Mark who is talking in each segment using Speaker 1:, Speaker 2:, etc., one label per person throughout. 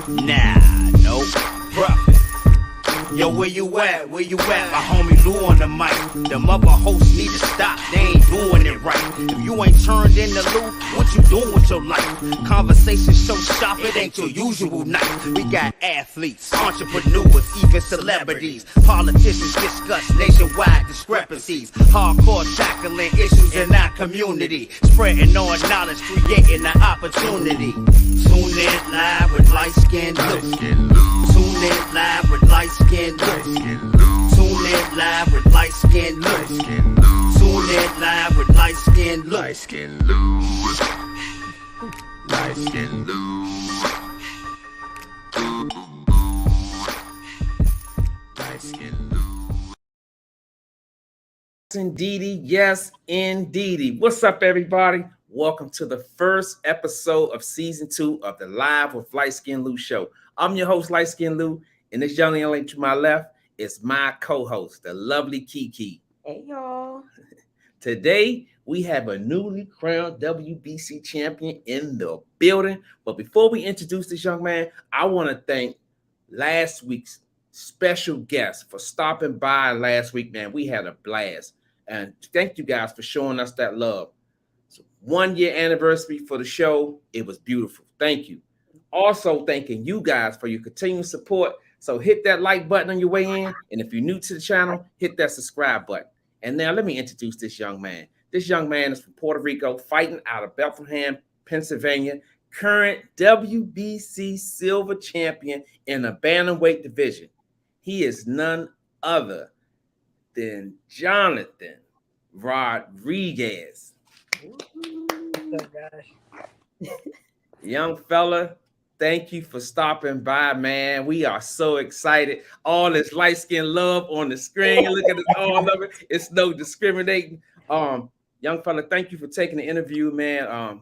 Speaker 1: Nah, nope. Bruh. Yo, where you at? Where you at? My homie Lou on the mic. The mother hosts need to stop. They ain't doing it right. If you ain't turned into Lou, what you doing with your life? Conversation so sharp, it ain't your usual night. We got athletes, entrepreneurs, even celebrities. Politicians discuss nationwide discrepancies. Hardcore tackling issues in our community. Spreading our knowledge, creating an opportunity. Tune in live with Liteskin Lou. Tune in live with Liteskin Lou. Tune in live with Liteskin Lou. Tune in live with Liteskin Lou.
Speaker 2: Liteskin Lou. Liteskin Lou. Liteskin Lou.
Speaker 3: Indeedy, yes, indeedy. What's up, everybody? Welcome to the first episode of season 2 of the Live with Liteskin Lou show. I'm your host, Liteskin Lou, and this young lady to my left is my co-host, the lovely Kiki.
Speaker 4: Hey, y'all.
Speaker 3: Today, we have a newly crowned WBC champion in the building. But before we introduce this young man, I want to thank last week's special guest for stopping by last week, man. We had a blast. And thank you guys for showing us that love. So 1 year anniversary for the show. It was beautiful. Thank you. Also thanking you guys for your continued support. So hit that like button on your way in. And if you're new to the channel, hit that subscribe button. And now let me introduce this young man. This young man is from Puerto Rico, fighting out of Bethlehem, Pennsylvania, current WBC silver champion in the Bantamweight division. He is none other than Jonathan Rodriguez.
Speaker 5: What's up, guys?
Speaker 3: Young fella, thank you for stopping by, man. We are so excited. All this light skin love on the screen. Look at us, all of it. It's no discriminating. Young fella, thank you for taking the interview, man.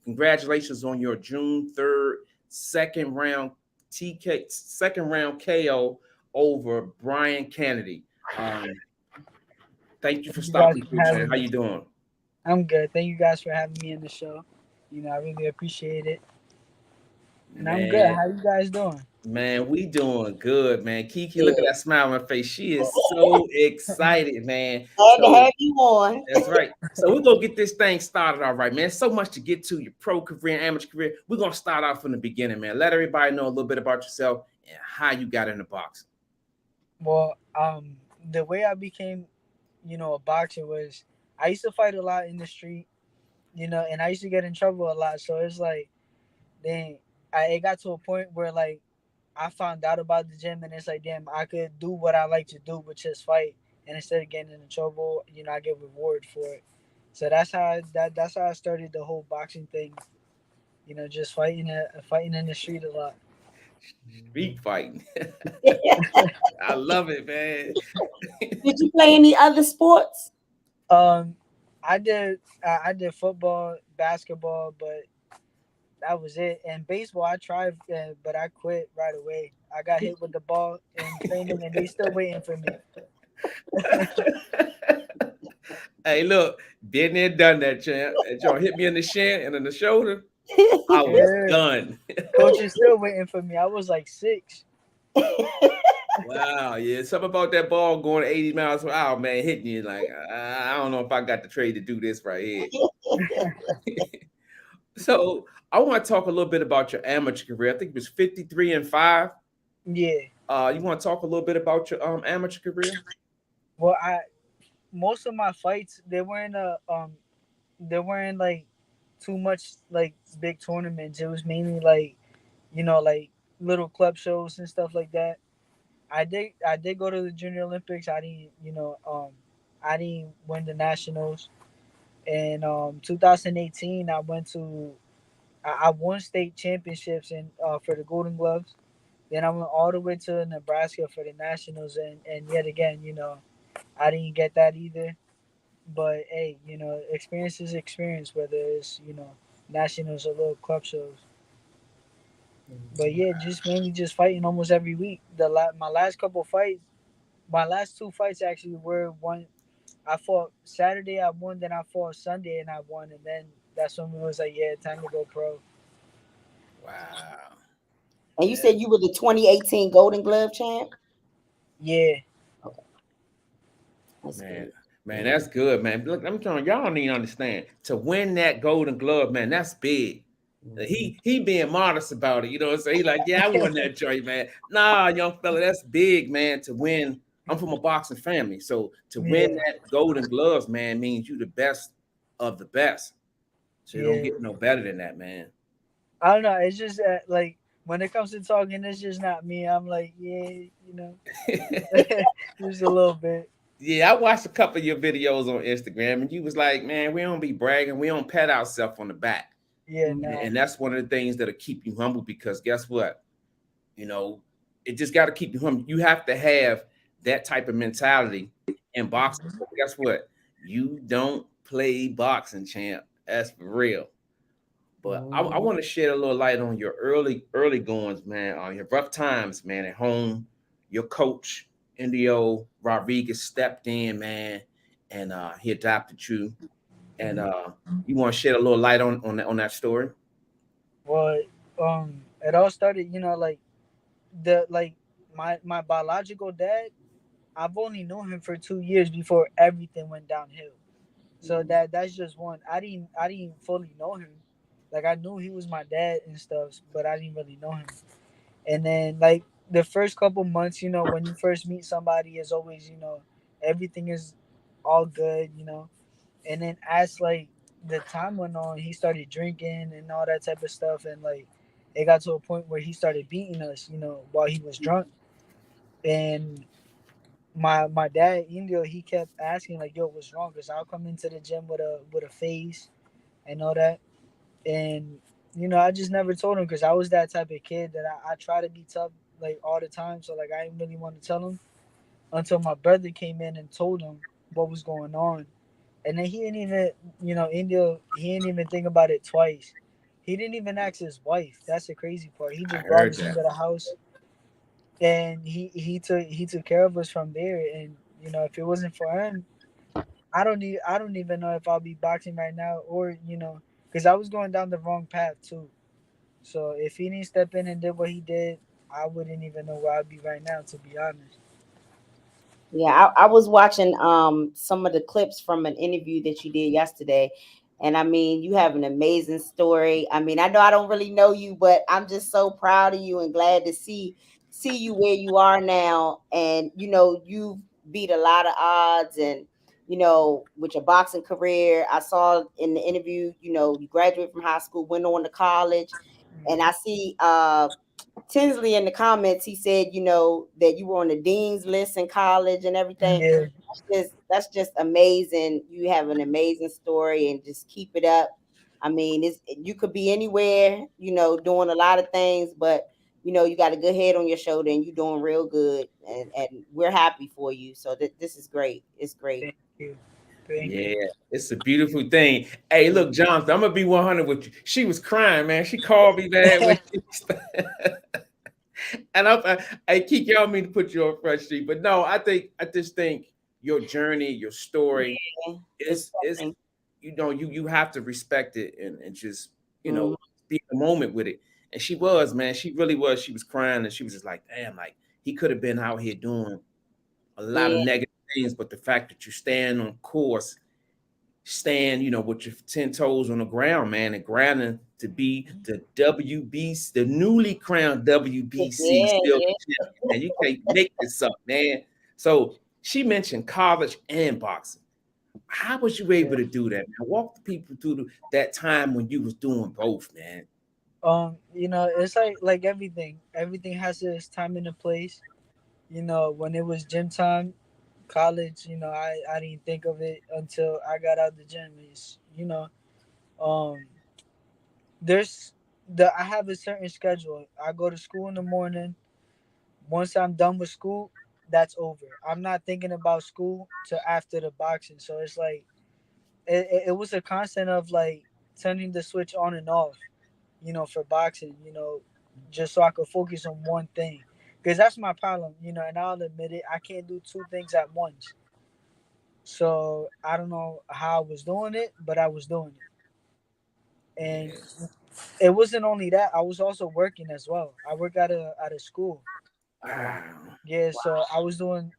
Speaker 3: Congratulations on your June 3rd second round KO over Brian Cannady. Thank you for stopping. How you doing?
Speaker 5: I'm good. Thank you guys for having me in the show. You know, I really appreciate it. And man, I'm good. How you guys doing?
Speaker 3: Man, we doing good, man. Kiki, look at that smile on her face. She is so excited, man.
Speaker 4: Glad to have you on.
Speaker 3: That's right. So we're going to get this thing started all right, man. So much to get to, your pro career and amateur career. We're going to start off from the beginning, man. Let everybody know a little bit about yourself and how you got into boxing.
Speaker 5: Well, the way I became, a boxer was I used to fight a lot in the street, and I used to get in trouble a lot. So it's like, then it got to a point where, like, I found out about the gym, and it's like, damn, I could do what I like to do, which is fight. And instead of getting in trouble, I get rewarded for it. So that's how I started the whole boxing thing. Just fighting in the street a lot.
Speaker 3: Street fighting. I love it, man.
Speaker 4: Did you play any other sports?
Speaker 5: I did football, basketball, but that was it. And baseball, I tried, but I quit right away. I got hit with the ball in training, and they still waiting for me.
Speaker 3: Hey, look, been there, done that, champ. And y'all hit me in the shin and in the shoulder. I was done.
Speaker 5: Coach is still waiting for me. I was like 6.
Speaker 3: Wow, yeah. Something about that ball going 80 miles per hour, man, hitting you like, I don't know if I got the trade to do this right here. So I want to talk a little bit about your amateur career. I think it was 53-5.
Speaker 5: Yeah.
Speaker 3: You want to talk a little bit about your amateur career?
Speaker 5: Well, most of my fights, they weren't like too much like big tournaments. It was mainly like, like little club shows and stuff like that. I did go to the Junior Olympics. I didn't win the nationals. And 2018, I won state championships for the Golden Gloves. Then I went all the way to Nebraska for the nationals, and yet again, I didn't get that either. But hey, experience is experience, whether it's nationals or little club shows. But yeah, just mainly just fighting almost every week. My last 2 fights actually were one. I fought Saturday, I won. Then I fought Sunday, and I won. And then that's when it was like, yeah, time to go pro.
Speaker 3: Wow.
Speaker 4: And you said you were the 2018 Golden Glove champ?
Speaker 5: Yeah.
Speaker 4: Okay, that's
Speaker 3: Man,
Speaker 4: good.
Speaker 3: man, that's good, man. Look, I'm telling y'all don't even understand. To win that Golden Glove, man, that's big. He being modest about it, you know what I'm saying? He like, yeah, I won that joint, man. Nah, young fella, that's big, man. To win, I'm from a boxing family, so to win
Speaker 5: Yeah.
Speaker 3: that Golden Gloves, man, means you the best of the best. So you don't
Speaker 5: Yeah.
Speaker 3: get no better than that, man.
Speaker 5: I don't know. It's just like when it comes to talking, it's just not me. I'm like, yeah, just a little bit.
Speaker 3: Yeah, I watched a couple of your videos on Instagram, and you was like, man, we don't be bragging, we don't pat ourselves on the back.
Speaker 5: Yeah,
Speaker 4: Mhm.
Speaker 5: no.
Speaker 3: And that's one of the things that'll keep you humble because guess what? You know, it just got to keep you humble. You have to have that type of mentality in boxing.
Speaker 5: Mhm.
Speaker 3: Guess what? You don't play boxing, champ. That's for real. But I
Speaker 4: Mhm.
Speaker 3: want to shed a little light on your early goings, man, on your rough times, man, at home. Your coach, Indio Rodriguez, stepped in, man, and he adopted you. And you want to shed a little light on that story?
Speaker 5: Well, it all started, like the like my biological dad. I've only known him for 2 years before everything went downhill. So that's just one. I didn't fully know him. Like I knew he was my dad and stuff, but I didn't really know him. And then like the first couple months, when you first meet somebody, is always everything is all good. And then as like the time went on, he started drinking and all that type of stuff, and like it got to a point where he started beating us, while he was drunk. And my dad Indio, he kept asking like, "Yo, what's wrong?" Because I'll come into the gym with a face and all that, and I just never told him because I was that type of kid that I try to be tough like all the time. So like I didn't really want to tell him until my brother came in and told him what was going on, and then he didn't even Indio, he didn't even think about it twice. He didn't even ask his wife. That's the crazy part. He
Speaker 3: I
Speaker 5: just brought
Speaker 3: heard
Speaker 5: us
Speaker 3: that.
Speaker 5: into the house, and he took care of us from there. And if it wasn't for him, I don't even know if I'll be boxing right now, or because I was going down the wrong path too. So if he didn't step in and did what he did, I wouldn't even know where I'd be right now, to be honest.
Speaker 4: Yeah, I was watching some of the clips from an interview that you did yesterday. And I mean, you have an amazing story. I mean, I know I don't really know you, but I'm just so proud of you and glad to see you where you are now. And you've beat a lot of odds, and with your boxing career, I saw in the interview, you graduated from high school, went on to college, and I see Tinsley in the comments, he said, that you were on the dean's list in college and everything.
Speaker 5: Yeah,
Speaker 4: That's just amazing. You have an amazing story, and just keep it up. I mean, you could be anywhere, doing a lot of things, but you got a good head on your shoulder, and you're doing real good, and we're happy for you. So this is great. It's great.
Speaker 5: thank you, thank you.
Speaker 3: Yeah, it's a beautiful thing. Hey, look, Jonathan, I'm gonna be 100 with you. She was crying, man. She called me, man, when she and I keep y'all mean to put you on Front Street, but no, I just think your journey, your story
Speaker 4: Yeah, it's
Speaker 3: is
Speaker 4: something.
Speaker 3: you have to respect it and just
Speaker 4: Mhm.
Speaker 3: be in the moment with it. And she was, man, she really was. She was crying and she was just like, damn, like he could have been out here doing a lot of
Speaker 4: Yeah,
Speaker 3: negative things, but the fact that you stand on course, stand, with your 10 toes on the ground, man, and grinding to be the WBC, the newly crowned WBC
Speaker 4: yeah,
Speaker 3: still
Speaker 4: yeah.
Speaker 3: champion, man. You can't make this up, man. So she mentioned college and boxing. How was you able
Speaker 5: Yeah.
Speaker 3: to do that, man? Walk the people through that time when you was doing both, man.
Speaker 5: It's like everything. Everything has its time and a place. When it was gym time, college, I didn't think of it until I got out the gym. Um, there's I have a certain schedule. I go to school in the morning. Once I'm done with school, that's over. I'm not thinking about school till after the boxing. So it's like it was a constant of like turning the switch on and off, for boxing, just so I could focus on one thing. Because that's my problem, and I'll admit it, I can't do two things at once. So I don't know how I was doing it, but I was doing it. And
Speaker 3: Yes.
Speaker 5: it wasn't only that. I was also working as well. I work at a school.
Speaker 3: Wow.
Speaker 5: Yeah, so I was doing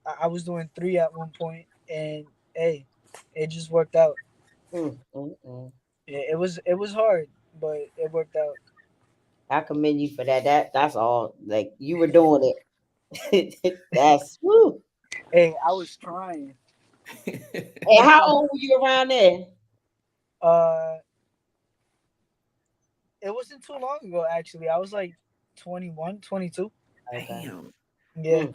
Speaker 5: three at one point, and hey, it just worked out. It was hard, but it worked out.
Speaker 4: I commend you for that. That's all. Like you were doing it. That's woo.
Speaker 5: Hey, I was trying.
Speaker 4: And how old were you around there?
Speaker 5: Uh, it wasn't too long ago actually. I was like 21, 22.
Speaker 4: Okay.
Speaker 3: Damn.
Speaker 5: Yeah.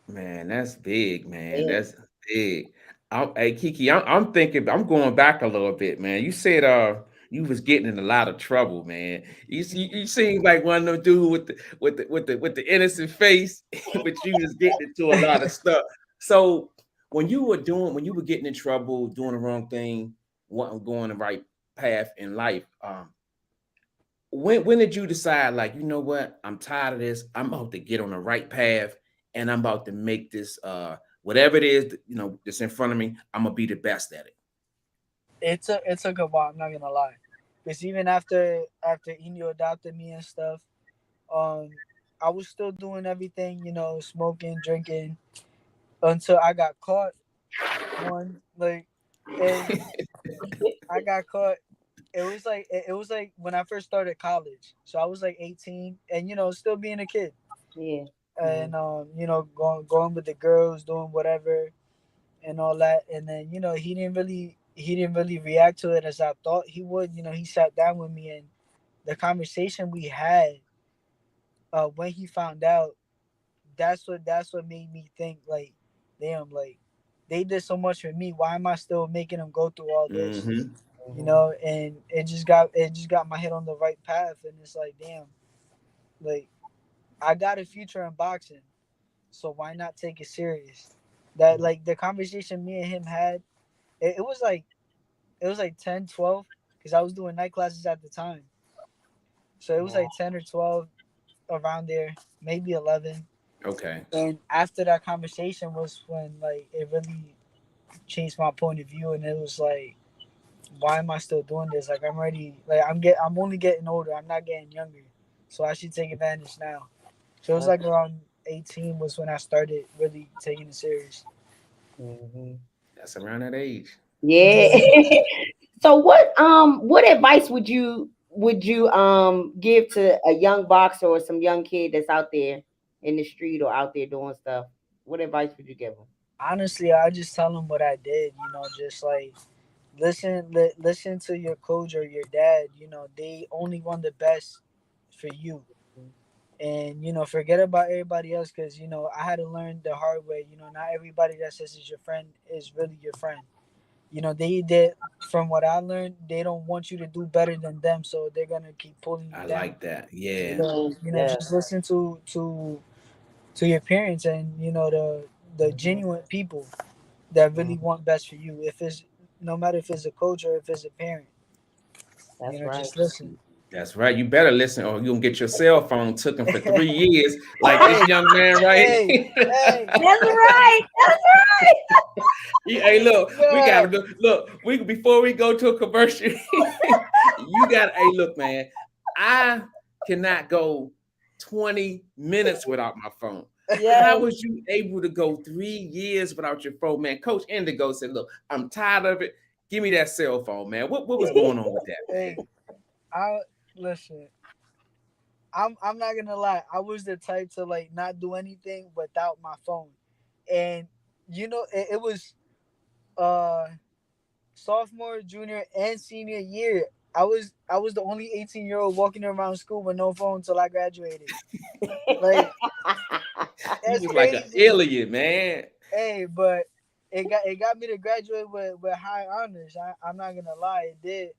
Speaker 3: Man, that's big, man.
Speaker 4: Yeah.
Speaker 3: That's big. Hey Kiki, I'm thinking, I'm going back a little bit, man. You said you was getting in a lot of trouble, man. You seem like one of them dudes with the innocent face, but you was getting into a lot of stuff. So when you were getting in trouble, doing the wrong thing, wasn't going the right path in life, when did you decide, like, you know what, I'm tired of this, I'm about to get on the right path, and I'm about to make this whatever it is, that's in front of me, I'm gonna be the best at it?
Speaker 5: It took a while. I'm not gonna lie, because even after Indio adopted me and stuff, um, I was still doing everything, smoking, drinking, until I got caught. One like, and I got caught. It was like when I first started college. So I was like 18, and still being a kid,
Speaker 4: Yeah.
Speaker 5: and going with the girls, doing whatever, and all that. And then he didn't really react to it as I thought he would. He sat down with me, and the conversation we had, when he found out, that's what made me think, like, damn, like, they did so much for me. Why am I still making them go through all this?
Speaker 3: Mm-hmm.
Speaker 5: And it just got my head on the right path, and it's like, damn, like, I got a future in boxing, so why not take it serious? That, like, the conversation me and him had, it was like 10, 12, because I was doing night classes at the time. So it was like 10 or 12, around there, maybe 11.
Speaker 3: Okay.
Speaker 5: And after that conversation was when, like, it really changed my point of view, and it was like, why am I still doing this? Like, I'm ready. Like, I'm only getting older. I'm not getting younger. So I should take advantage now. So it was like around 18 was when I started really taking it serious.
Speaker 4: Mhm.
Speaker 3: That's around that age.
Speaker 4: Yeah. So what advice would you give to a young boxer or some young kid that's out there in the street or out there doing stuff? What advice would you give them?
Speaker 5: Honestly, I just tell them what I did. Just like, listen to your coach or your dad. They only want the best for you. And forget about everybody else, because I had to learn the hard way. Not everybody that says is your friend is really your friend. They did, from what I learned, they don't want you to do better than them, so they're gonna keep pulling you
Speaker 3: I
Speaker 5: down.
Speaker 3: like that. Yeah.
Speaker 5: So
Speaker 4: Yeah.
Speaker 5: just listen to your parents, and the genuine people that really want best for you. If it's No matter if it's a coach or if it's a parent,
Speaker 4: That's right.
Speaker 5: just listen.
Speaker 3: That's right. You better listen, or you're gonna get your cell phone taken for 3 years, like this
Speaker 5: Hey,
Speaker 3: young man right
Speaker 5: hey,
Speaker 3: here.
Speaker 5: hey,
Speaker 4: That's right. That's
Speaker 3: Hey, look, we gotta
Speaker 5: man.
Speaker 3: we before we go to a commercial, you got. Hey, look, man, I cannot go 20 minutes without my phone. How
Speaker 4: Yeah.
Speaker 3: was you able to go 3 years without your phone, man? Coach Indigo said, "Look, I'm tired of it. Give me that cell phone, man. What was going on with that, man?"
Speaker 5: Hey, I listen. I'm not gonna lie. I was the type to, like, not do anything without my phone, and it was uh sophomore, junior, and senior year. I was the only 18-year-old walking around school with no phone till I graduated. Like,
Speaker 3: You
Speaker 5: that's
Speaker 3: was like an
Speaker 5: crazy.
Speaker 3: alien, man.
Speaker 5: Hey, but it got me to graduate with high honors. I'm not gonna lie, it did.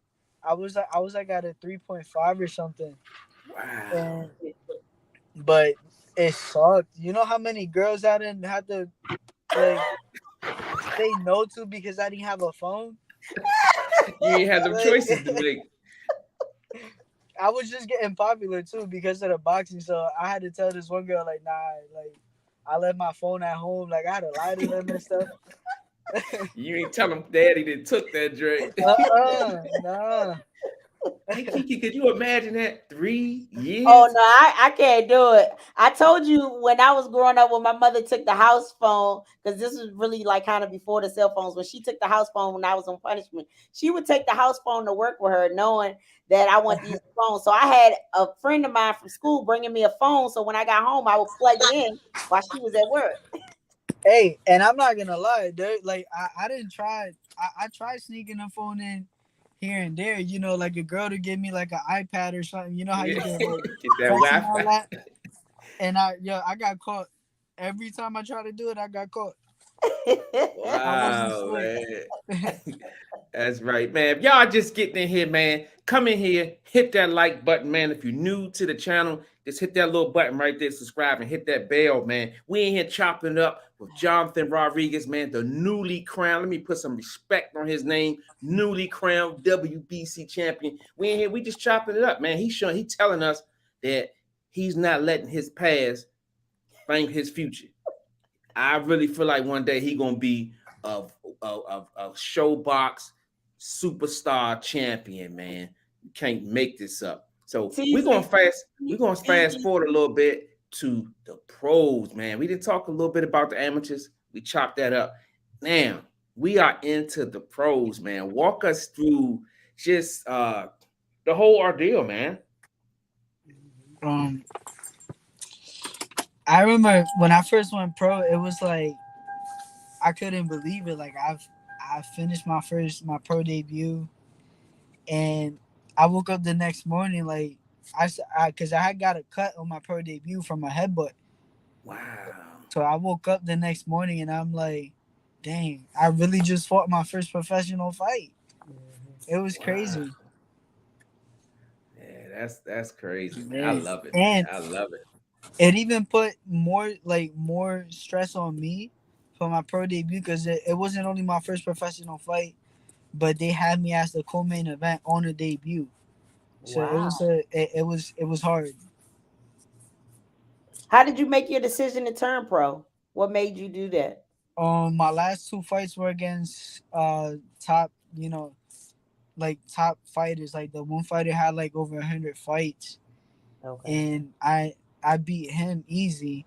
Speaker 5: I was like at a 3.5 or something,
Speaker 3: Wow.
Speaker 5: and but it sucked. You know how many girls I didn't have to, like, say no to because I didn't have a phone.
Speaker 3: You ain't had them
Speaker 5: Like,
Speaker 3: choices to make.
Speaker 5: I was just getting popular too because of the boxing. So I had to tell this one girl, like, nah, like, I left my phone at home. Like, I had to lie to them and stuff.
Speaker 3: You ain't tell them daddy that took that drink.
Speaker 5: Nah.
Speaker 3: Hey Kiki, could you imagine that? 3
Speaker 4: Oh
Speaker 3: years?
Speaker 4: no, I can't do it. I told you when I was growing up, when my mother took the house phone, because this was really like kind of before the cell phones. When she took the house phone when I was on punishment, she would take the house phone to work with her, knowing that I want these phones. So I had a friend of mine from school bringing me a phone. So when I got home, I would plug it in while she was at work.
Speaker 5: Hey, and I'm not gonna lie, dude. Like I didn't try. I tried sneaking a phone in here and there. You know, like a girl to give me like an iPad or something. You know how you
Speaker 3: Yeah.
Speaker 5: can like
Speaker 3: Get that
Speaker 5: text and all
Speaker 3: Wi-Fi.
Speaker 5: that. And I got caught. Every time I try to do it, I got caught. I wasn't
Speaker 3: Wow,
Speaker 5: slick.
Speaker 3: man. That's right, man. If y'all just getting in here, man, come in here, hit that like button, man. If you're new to the channel, just hit that little button right there, subscribe, and hit that bell, man. We in here chopping it up with Jonathan Rodriguez, man, the newly crowned. Let me put some respect on his name, newly crowned WBC champion. We in here, we just chopping it up, man. He telling us that he's not letting his past frame his future. I really feel like one day he gonna be a showbox superstar champion, man. You can't make this up. So
Speaker 4: TC,
Speaker 3: we're gonna fast forward a little bit to the pros, man. We did talk a little bit about the amateurs. We chopped that up. Now we are into the pros, man. Walk us through just the whole ordeal, man.
Speaker 5: Um, I remember when I first went pro, it was like I couldn't believe it. Like I finished my pro debut, and I woke up the next morning like because I had got a cut on my pro debut from a headbutt.
Speaker 3: Wow.
Speaker 5: So I woke up the next morning and I'm like, dang, I really just fought my first professional fight. It was
Speaker 3: Wow.
Speaker 5: crazy.
Speaker 3: Yeah, that's crazy, man. I
Speaker 5: Man.
Speaker 3: love it, man.
Speaker 5: And
Speaker 3: I love it.
Speaker 5: it even put more stress on me for my pro debut because it wasn't only my first professional fight, but they had me as the co-main event on the debut. So
Speaker 4: wow.
Speaker 5: it was hard.
Speaker 4: How did you make your decision to turn pro? What made you do that?
Speaker 5: My last two fights were against top, like top fighters. Like the one fighter had like over 100 fights,
Speaker 4: Okay.
Speaker 5: and I beat him easy.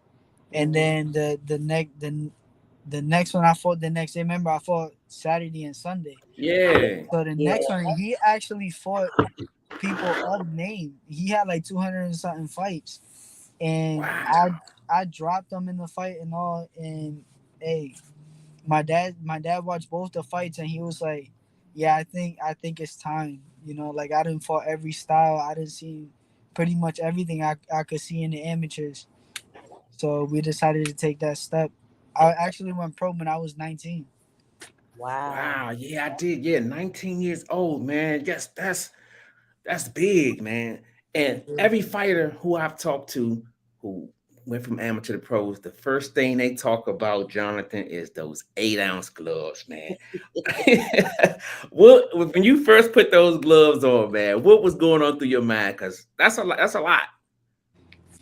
Speaker 5: And
Speaker 4: Mhm.
Speaker 5: then the next one I fought the next day. Remember, I fought Saturday and Sunday.
Speaker 3: Yeah.
Speaker 5: So the
Speaker 4: Yeah.
Speaker 5: next one, he actually fought people of name. He had like 200 and something fights, and
Speaker 3: Wow.
Speaker 5: I dropped him in the fight and all. And hey, my dad watched both the fights and he was like, "Yeah, I think it's time." Like I didn't fought every style. I didn't see pretty much everything I could see in the amateurs. So we decided to take that step. I actually went pro when I was 19.
Speaker 4: Wow.
Speaker 3: Wow. Yeah, I did. Yeah, 19 years old, man. Yes, that's big, man. And every fighter who I've talked to who went from amateur to pros, the first thing they talk about, Jonathan, is those 8-ounce gloves, man. What when you first put those gloves on, man, what was going on through your mind? Because that's a lot, that's a lot.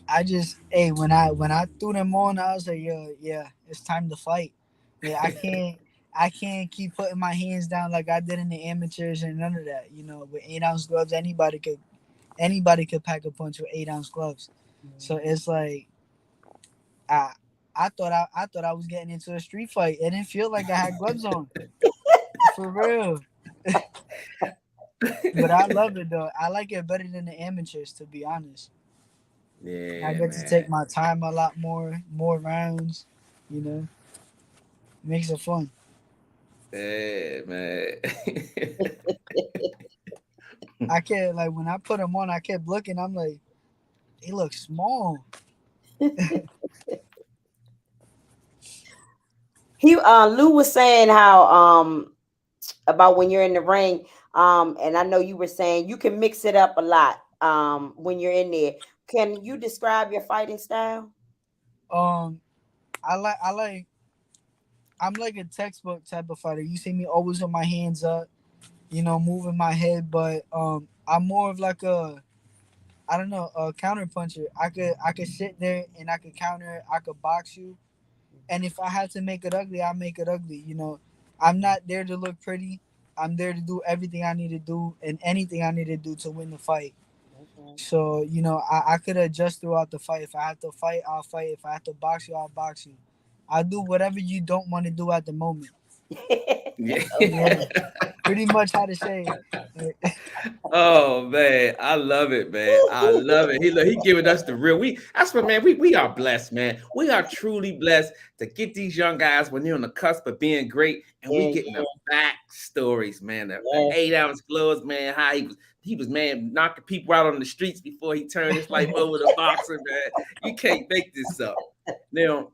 Speaker 5: I just hey when I threw them on, I was like, yo, yeah, it's time to fight. Yeah, I can't keep putting my hands down like I did in the amateurs and none of that. With 8-ounce gloves, anybody could pack a punch with 8-ounce gloves. So it's like I I thought I was getting into a street fight. It didn't feel like I had gloves on. For real. But I love it though. I like it better than the amateurs, to be honest. I
Speaker 3: Yeah,
Speaker 5: get to take
Speaker 3: man.
Speaker 5: my time a lot more rounds, you know. Makes it fun.
Speaker 3: Yeah, man.
Speaker 5: I kept like when I put them on, I kept looking. I'm like, they look small.
Speaker 4: He Lou was saying how about when you're in the ring, and I know you were saying you can mix it up a lot when you're in there. Can you describe your fighting style?
Speaker 5: Um, I like I'm like a textbook type of fighter. You see me always with my hands up, moving my head, but I'm more of like a I don't know a counter puncher. I could sit there and I could counter. I could box you, and if I had to make it ugly, I make it ugly. I'm not there to look pretty. I'm there to do everything I need to do and anything I need to do to win the fight.
Speaker 4: Okay.
Speaker 5: So, you know, I could adjust throughout the fight. If I have to fight, I'll fight. If I have to box you, I'll box you. I'll do whatever you don't want to do at the moment.
Speaker 3: Yeah.
Speaker 5: Yeah, pretty much how to say it.
Speaker 3: Oh man, I love it, man. I love it. He giving us the real. That's what, man. We are blessed, man. We are truly blessed to get these young guys when they're on the cusp of being great, and we
Speaker 4: Yeah,
Speaker 3: getting the back stories, man. The
Speaker 4: yeah.
Speaker 3: 8-ounce gloves, man. How he was man knocking people out on the streets before he turned his life over to boxing, man. You can't make this up. Now,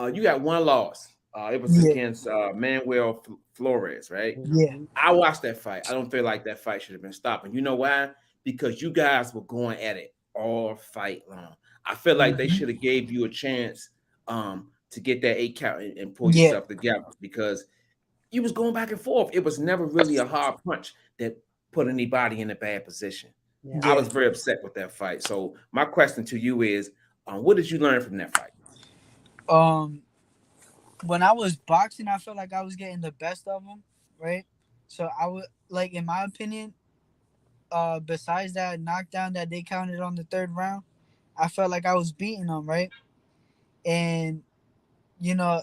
Speaker 3: you got one loss. It was
Speaker 5: Yeah,
Speaker 3: against Manuel Flores, right?
Speaker 5: yeah,
Speaker 4: Mhm.
Speaker 3: I watched that fight. I don't feel like that fight should have been stopped. And you know why? Because you guys were going at it all fight long. I feel like they should have gave you a chance to get that 8 count and pull
Speaker 5: yeah,
Speaker 3: yourself together because you was going back and forth. It was never really a hard punch that put anybody in a bad position.
Speaker 4: Yeah.
Speaker 3: I
Speaker 5: yeah.
Speaker 3: was very upset with that fight. So my question to you is, what did you learn from that fight?
Speaker 5: When I was boxing, I felt like I was getting the best of them, right? So I would like, in my opinion, besides that knockdown that they counted on the third round, I felt like I was beating them, right? And you know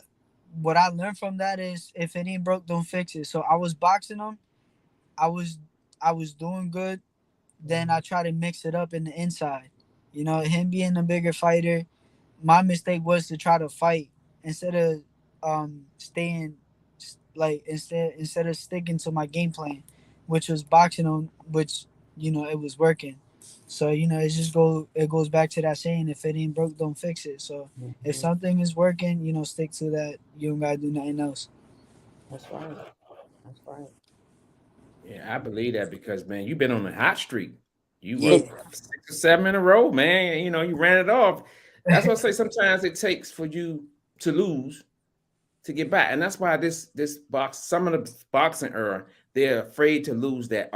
Speaker 5: what I learned from that is if it ain't broke, don't fix it. So I was boxing them, I was I was doing good. Then I try to mix it up in the inside. You know, him being a bigger fighter, my mistake was to try to fight instead of staying like instead of sticking to my game plan, which was boxing on which you know it was working. So you know it goes back to that saying, if it ain't broke, don't fix it. So if
Speaker 4: Mhm.
Speaker 5: something is working, you know, stick to that. You don't gotta do nothing else.
Speaker 4: That's right. That's right.
Speaker 3: Yeah, I believe that because man, you've been on a hot streak. You
Speaker 5: Yeah,
Speaker 3: were 6 or 7 in a row, man. You know, you ran it off. That's what I say. Sometimes it takes for you to lose to get back, and that's why some of the boxing era, they're afraid to lose that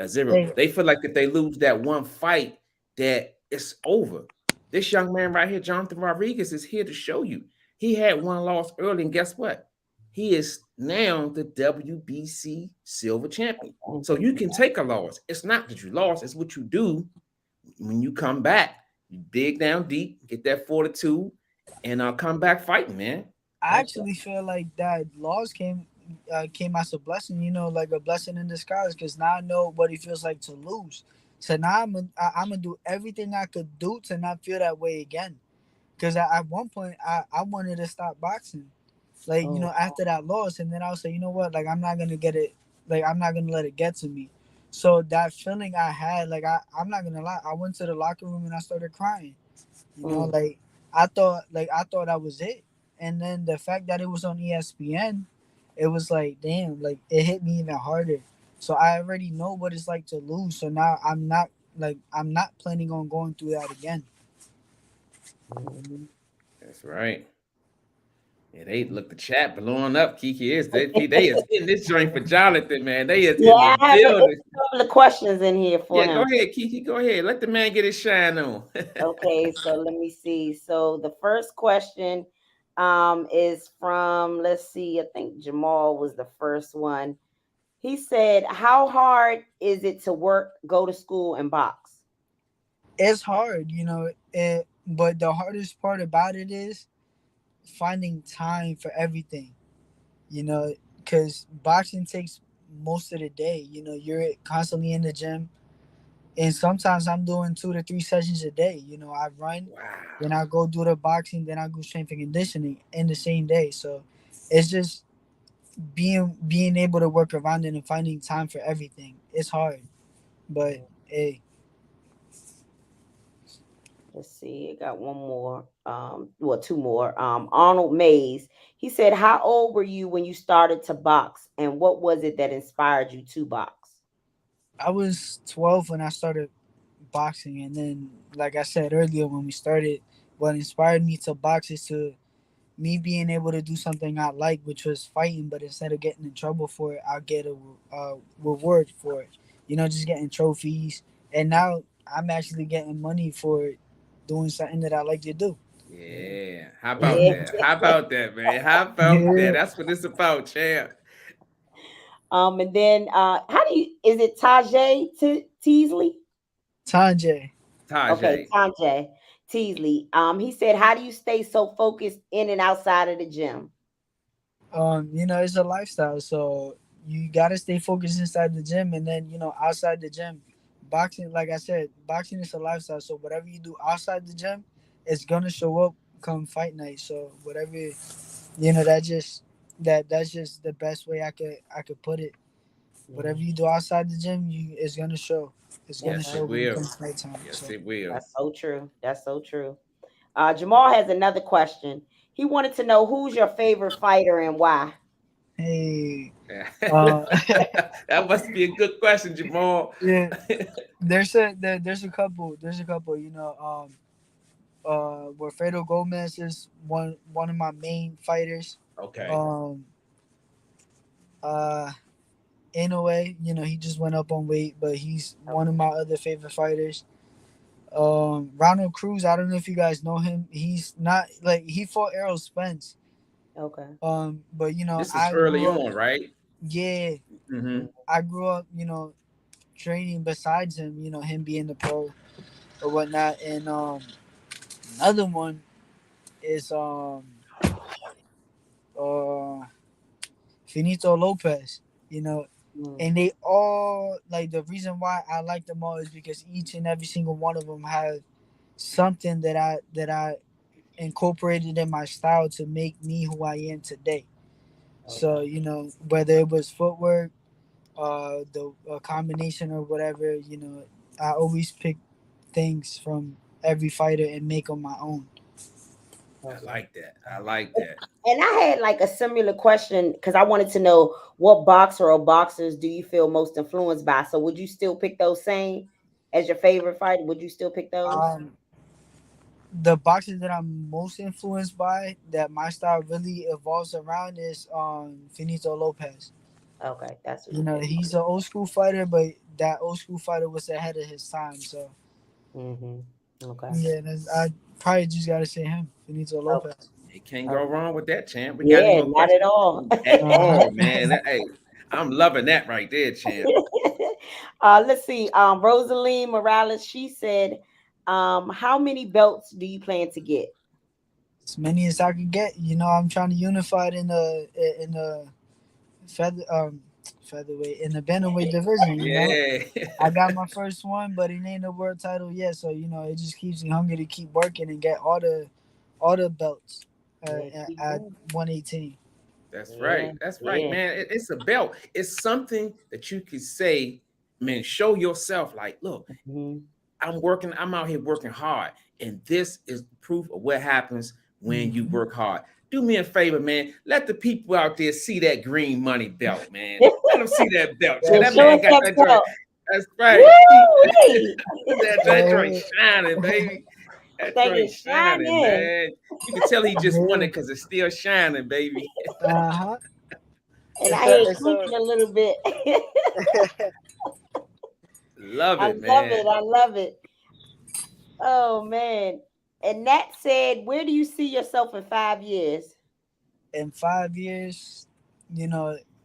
Speaker 3: zero.
Speaker 5: hey,
Speaker 3: They feel like if they lose that one fight, that it's over. This young man right here, Jonathan Rodriguez, is here to show you. He had one loss early, and guess what? He is now the WBC silver champion. So you can take a loss. It's not that you lost, it's what you do when you come back. You dig down deep, get that fortitude, and come back fighting, man.
Speaker 5: I
Speaker 4: That's right.
Speaker 5: actually feel like that laws came as a blessing, you know, like a blessing in disguise, because now I know what it feels like to lose. So now I'm gonna do everything I could do to not feel that way again. Because at one point I wanted to stop boxing, like you
Speaker 4: Oh,
Speaker 5: know, after that loss, and then I was like, you know what, like I'm not gonna get it, like I'm not gonna let it get to me. So that feeling I had, like I'm not gonna lie, I went to the locker room and I started crying. You know,
Speaker 4: mm.
Speaker 5: like I thought that was it, and then the fact that it was on ESPN, it was like damn, like it hit me even harder. So I already know what it's like to lose. So now I'm not planning on going through that again.
Speaker 4: Mhm.
Speaker 3: That's right. Yeah, they look the chat blowing up. Kiki is they is in this joint for Jonathan, man. They is
Speaker 4: Yeah,
Speaker 3: in the
Speaker 4: I have
Speaker 3: building.
Speaker 4: a couple of questions in here for
Speaker 3: Yeah, go
Speaker 4: him.
Speaker 3: ahead, Kiki. Go ahead. Let the man get his shine on.
Speaker 4: Okay, so let me see. So the first question is from, let's see, I think Jamal was the first one. He said, "How hard is it to work, go to school, and box?"
Speaker 5: It's hard, you know, but the hardest part about it is finding time for everything. You know, because boxing takes most of the day. You know, you're constantly in the gym, and sometimes I'm doing 2 to 3 sessions a day. You know, I run, then
Speaker 3: Wow.
Speaker 5: I go do the boxing, then I go strength and conditioning in the same day. So it's just being able to work around it and finding time for everything. It's hard, but hey,
Speaker 4: Let's see, I got one more. Well, two more. Arnold Mays. He said, "How old were you when you started to box, and what was it that inspired you to box?"
Speaker 5: I was 12 when I started boxing, and then like I said earlier when we started, what inspired me to box is to me being able to do something I like, which was fighting, but instead of getting in trouble for it, I'll get a reward for it. You know, just getting trophies. And now I'm actually getting money for doing something that I like to do.
Speaker 3: Yeah. How about
Speaker 4: Yeah.
Speaker 3: that? How about that, man? How about that?
Speaker 5: Yeah.
Speaker 3: That's what it's about, champ.
Speaker 4: And then is it Tajay Teasley?
Speaker 5: Sanjay.
Speaker 4: Okay,
Speaker 3: Tajay.
Speaker 4: Tajay Teasley. He said, how do you stay so focused in and outside of the gym?
Speaker 5: It's a lifestyle, so you gotta stay focused inside the gym, and then outside the gym, boxing. Like I said, boxing is a lifestyle. So whatever you do outside the gym, it's gonna show up come fight night. So whatever that's just the best way I could put it.
Speaker 4: Yeah,
Speaker 5: Whatever you do outside the gym, it's gonna show. It's gonna
Speaker 4: that's
Speaker 3: Yes,
Speaker 4: right.
Speaker 5: show
Speaker 3: it
Speaker 5: when it
Speaker 3: will.
Speaker 5: comes nighttime.
Speaker 3: Yes,
Speaker 5: So
Speaker 3: it will.
Speaker 4: That's so true. That's so true. Jamal has another question. He wanted to know who's your favorite fighter and why.
Speaker 5: hey, uh,
Speaker 3: That must be a good question, Jamal.
Speaker 5: yeah, there's a couple. Where Fredo Gomez is one of my main fighters.
Speaker 3: Okay.
Speaker 5: Um, uh, in a way, he just went up on weight, but he's one of my other favorite fighters. Ronald Cruz, I don't know if you guys know him. He's not like he fought Errol Spence.
Speaker 4: Okay.
Speaker 5: But
Speaker 3: This is
Speaker 5: I
Speaker 3: early
Speaker 5: grew up,
Speaker 3: on, right?
Speaker 5: yeah,
Speaker 3: Mm-hmm.
Speaker 5: I grew up, training besides him, him being the pro or whatnot. And another one is uh Finito Lopez,
Speaker 4: Mm,
Speaker 5: and they all like the reason why I like them all is because each and every single one of them have something that I incorporated in my style to make me who I am today. So
Speaker 4: okay.
Speaker 5: whether it was footwork, the combination or whatever, I always pick things from every fighter and make them my own.
Speaker 3: I
Speaker 4: Okay.
Speaker 3: like that. I like that.
Speaker 4: And I had like a similar question because I wanted to know what boxer or boxers do you feel most influenced by? So would you still pick those same as your favorite fighter? Would you still pick those?
Speaker 5: Um, the boxers that I'm most influenced by, that my style really evolves around, is Finito Lopez.
Speaker 4: Okay, that's what you pick.
Speaker 5: He's an old school fighter, but that old school fighter was ahead of his time. So
Speaker 4: Mm-hmm. Okay.
Speaker 5: yeah, I probably just gotta say him, Finito
Speaker 4: Okay.
Speaker 5: Lopez.
Speaker 3: You can't go
Speaker 4: Okay.
Speaker 3: wrong with that, champ. We got any
Speaker 4: Yeah,
Speaker 3: more
Speaker 4: not at
Speaker 3: questions?
Speaker 4: all.
Speaker 3: At
Speaker 5: Uh
Speaker 3: all, man.
Speaker 5: huh.
Speaker 3: Hey, I'm loving that right there, champ.
Speaker 4: Let's see. Rosaline Morales, she said, how many belts do you plan to get?
Speaker 5: As many as I could get. I'm trying to unify it in the feather featherweight in the bantamweight division.
Speaker 3: Yeah.
Speaker 5: I got my first one, but it ain't a world title yet. So it just keeps me hungry to keep working and get all the belts
Speaker 4: Yeah, keep
Speaker 5: at
Speaker 4: going.
Speaker 5: 118.
Speaker 3: That's
Speaker 4: Yeah,
Speaker 3: right. That's right,
Speaker 4: yeah.
Speaker 3: man. It's a belt. It's something that you could say, man, show yourself like, look,
Speaker 4: Mhm.
Speaker 3: I'm out here working hard. And this is proof of what happens when you
Speaker 5: Mhm.
Speaker 3: work hard. Do me a favor, man. Let the people out there see that green money belt, man. Let them see that belt.
Speaker 4: Yeah,
Speaker 3: That
Speaker 4: show
Speaker 3: man
Speaker 4: us
Speaker 3: got
Speaker 4: that
Speaker 3: that joint.
Speaker 4: belt.
Speaker 3: That's right.
Speaker 4: Woo!
Speaker 3: That joint
Speaker 5: Yeah,
Speaker 3: shining, baby. That
Speaker 4: Thing
Speaker 3: joint
Speaker 4: is
Speaker 3: shining,
Speaker 4: shining.
Speaker 3: man. You can tell he just won
Speaker 5: yeah.
Speaker 3: it because it's still shining, baby.
Speaker 5: Uh-huh.
Speaker 4: And
Speaker 5: It's
Speaker 4: I
Speaker 5: a
Speaker 4: hear it
Speaker 5: it's a
Speaker 4: clinking a little bit.
Speaker 3: Love
Speaker 4: I
Speaker 3: it,
Speaker 4: love it.
Speaker 3: man.
Speaker 4: I love it. Oh man. And that said, where do you see yourself in 5 years?
Speaker 5: in 5 years,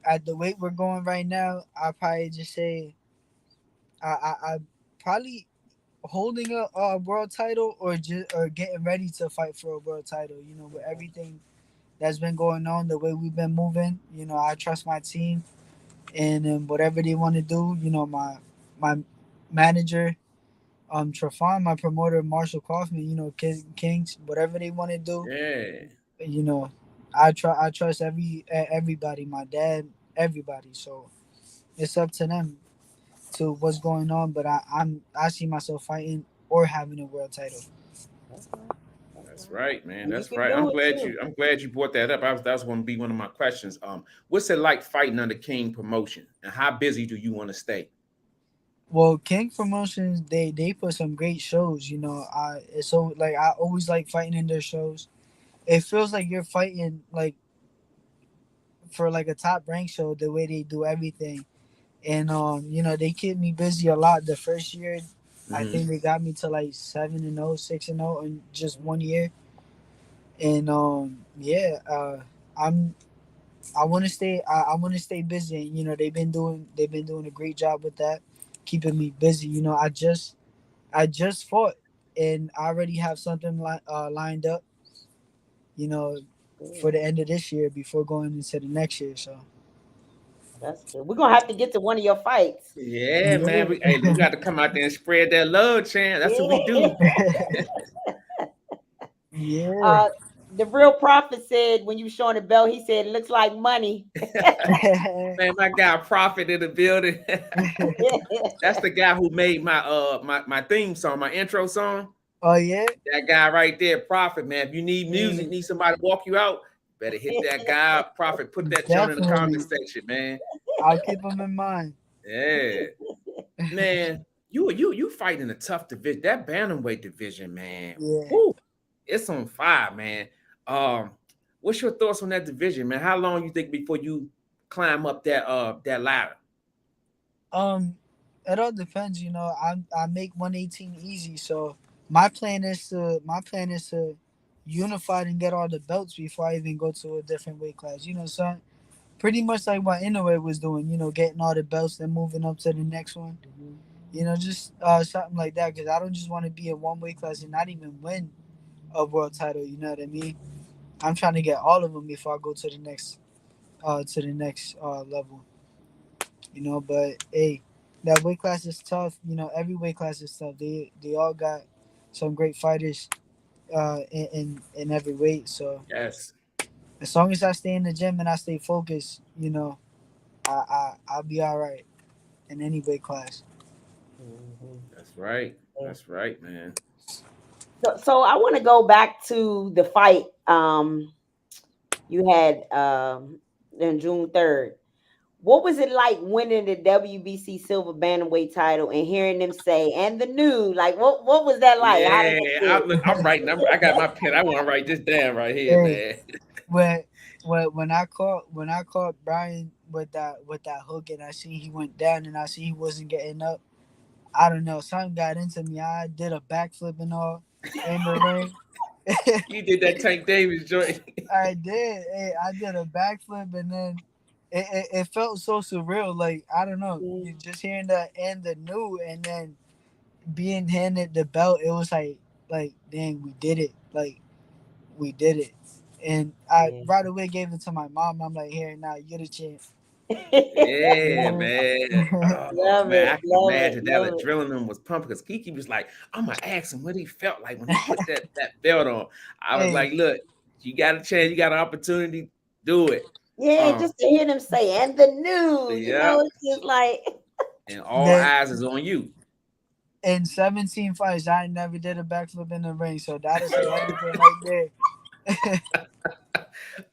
Speaker 5: at the weight we're going right now, I probably just say I probably holding a world title, or getting ready to fight for a world title. With everything that's been going on, the way we've been moving, I trust my team, and whatever they want to do, my manager, Trafon, my promoter, Marshall Kaufman, Kings, whatever they want to do,
Speaker 3: Yeah.
Speaker 5: you know, I trust everybody, my dad, everybody. So it's up to them to what's going on. But I see myself fighting or having a world title.
Speaker 4: That's right. That's
Speaker 3: That's
Speaker 4: right.
Speaker 3: right, man.
Speaker 4: And you
Speaker 3: That's
Speaker 4: can
Speaker 3: right.
Speaker 4: do it too.
Speaker 3: I'm glad you brought that up. That's going to be one of my questions. What's it like fighting under King Promotion, and how busy do you want to stay?
Speaker 5: Well, King Promotions, they put some great shows. It's so like I always like fighting in their shows. It feels like you're fighting like for like a top rank show, the way they do everything. And they kept me busy a lot. The first year, I
Speaker 3: Hmm.
Speaker 5: think they got me to like 7-0, 6-0 in just one year. And yeah, I'm I want to stay. I want to stay busy. You know, they've been doing a great job with that, keeping me busy. You know, I just fought, and I already have something lined up. You know, for the end of this year before going into the next year. So
Speaker 4: That's good. We're gonna have to get to one of your fights.
Speaker 3: Yeah, man.
Speaker 5: yeah,
Speaker 3: We got to come out there and spread that love, champ. That's what we do.
Speaker 5: yeah.
Speaker 4: Uh, the real prophet said when you showing the belt, he said it looks like money.
Speaker 3: Man, my guy Prophet in the building. That's the guy who made my theme song, my intro song.
Speaker 5: Oh yeah.
Speaker 3: That guy right there, Prophet, man. If you need music, need somebody to walk you out, better hit that guy up. Prophet, put that joint in the comment
Speaker 5: Definitely.
Speaker 3: section, man.
Speaker 5: I'll keep them in mind.
Speaker 3: Yeah. Man, you fighting a tough division. That bantamweight division, man.
Speaker 5: Yeah.
Speaker 3: Woo, it's on fire, man. What's your thoughts on that division, man? How long you think before you climb up that ladder?
Speaker 5: It all depends. You know, I make 118 easy, so my plan is to unify and get all the belts before I even go to a different weight class. You know, so pretty much like what Inoue was doing. You know, getting all the belts, then moving up to the next one. You know, just something like that. Because I don't just want to be in one weight class and not even win a world title. You know what I mean? I'm trying to get all of them before I go to the next level. You know, but hey, that weight class is tough. You know, every weight class is tough. They all got some great fighters in every weight. So
Speaker 3: Yes.
Speaker 5: as long as I stay in the gym and I stay focused, you know, I'll be all right in any weight class.
Speaker 3: That's right. That's right, man.
Speaker 4: So I want to go back to the fight you had on June 3rd. What was it like winning the WBC silver bantamweight title and hearing them say and the new like what was that like? How did it
Speaker 3: Yeah,
Speaker 4: feel?
Speaker 3: I'm writing. I got my pen. I want to write this down right here,
Speaker 5: Hey,
Speaker 3: man.
Speaker 5: when I caught Brian with that hook and I seen he went down and I seen he wasn't getting up, I don't know, something got into me. I did a backflip and all in the ring.
Speaker 3: You did that Tank Davis joint.
Speaker 5: I did. Hey, I did a backflip and then it felt so surreal. Like I don't know, you just hearing that and the new and then being handed the belt. It was like dang, we did it. Like we did it. And I
Speaker 4: Yeah.
Speaker 5: right away gave it to my mom. I'm like, here now, you're the champ.
Speaker 3: Yeah,
Speaker 5: Yeah.
Speaker 3: man. Oh
Speaker 4: Love
Speaker 3: man,
Speaker 4: it,
Speaker 3: I can
Speaker 4: love it,
Speaker 3: imagine that
Speaker 4: love it.
Speaker 3: adrenaline was pumping because Kiki was like, I'm gonna ask him what he felt like when he put that belt on. I was
Speaker 5: Hey,
Speaker 3: like, look, you got a chance, you got an opportunity, do it.
Speaker 4: Yeah,
Speaker 3: Um,
Speaker 4: just to hear them say and the new,
Speaker 3: yeah,
Speaker 4: it's just like
Speaker 3: and all
Speaker 5: the
Speaker 3: eyes is on you.
Speaker 5: in 17 fights, I never did a backflip in the ring, so that'll say everything right there.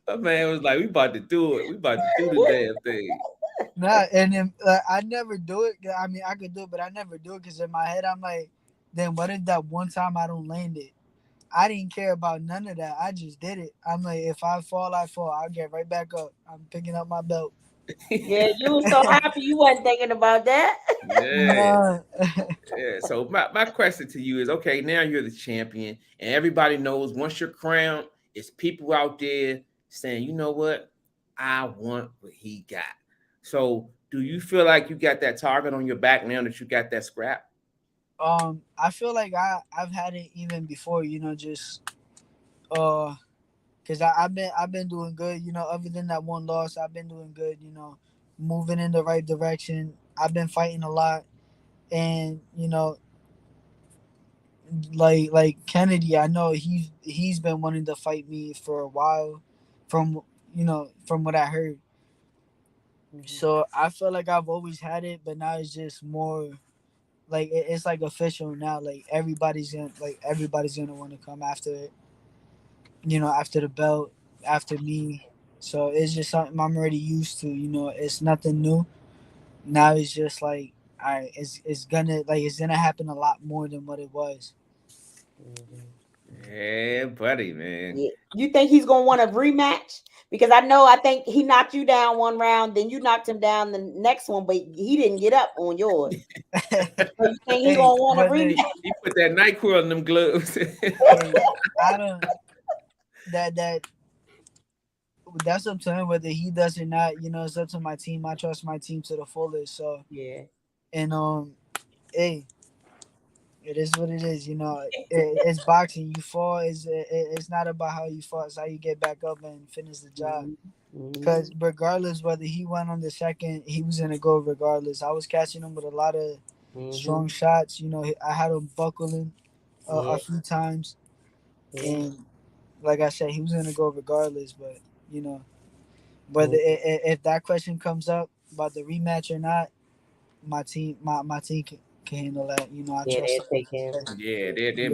Speaker 3: That man was like, we about to do it. We about to do the damn thing.
Speaker 5: Nah, and then, I never do it. I mean, I could do it, but I never do it because in my head, I'm like, then what if that one time I don't land it? I didn't care about none of that. I just did it. I'm like, if I fall, I fall. I'll get right back up. I'm picking up my belt.
Speaker 4: yeah, you was so happy you wasn't thinking about that.
Speaker 3: Yeah.
Speaker 5: Nah.
Speaker 3: Yeah. So my question to you is, okay, now you're the champion, and everybody knows once you're crowned, it's people out there saying, you know what, I want what he got. So do you feel like you got that target on your back now that you got that scrap?
Speaker 5: I feel like I've had it even before, you know, just because I've been doing good, you know. Other than that one loss, I've been doing good, you know, moving in the right direction. I've been fighting a lot, and you know, like Kennedy, I know he's been wanting to fight me for a while, from from what I heard. So I feel like I've always had it, but now it's just more like it's like official now. Like everybody's gonna want to come after it, you know, after the belt, after me. So it's just something I'm already used to. You know, it's nothing new. Now it's just like, all right, it's gonna happen a lot more than what it was.
Speaker 3: Yeah, buddy, man.
Speaker 4: Yeah. You think he's gonna want a rematch? Because I think he knocked you down one round, then you knocked him down the next one, but he didn't get up on yours. So you think he
Speaker 5: Hey,
Speaker 4: gonna want a
Speaker 5: but the,
Speaker 4: rematch?
Speaker 3: He put that NyQuil in them gloves.
Speaker 5: hey, I don't that that's up to him whether he does or not. You know, it's up to my team. I trust my team to the fullest. So
Speaker 4: Yeah.
Speaker 5: and hey, it is what it is. You know, it's boxing. You fall it's not about how you fall. It's how you get back up and finish the job.
Speaker 4: Mm-hmm.
Speaker 5: Because regardless whether he went on the second, he was gonna go regardless. I was catching him with a lot of
Speaker 4: Mm-hmm.
Speaker 5: strong shots. You know, I had him buckling
Speaker 4: Yeah.
Speaker 5: a few times,
Speaker 4: Yeah.
Speaker 5: and like I said, he was gonna go regardless. But you know, whether
Speaker 4: Mhm.
Speaker 5: if that question comes up about the rematch or not, my team can handle that. You know, I
Speaker 4: Yeah,
Speaker 5: trust
Speaker 4: they'll
Speaker 5: them.
Speaker 4: take him.
Speaker 3: Yeah, they're
Speaker 5: Yeah,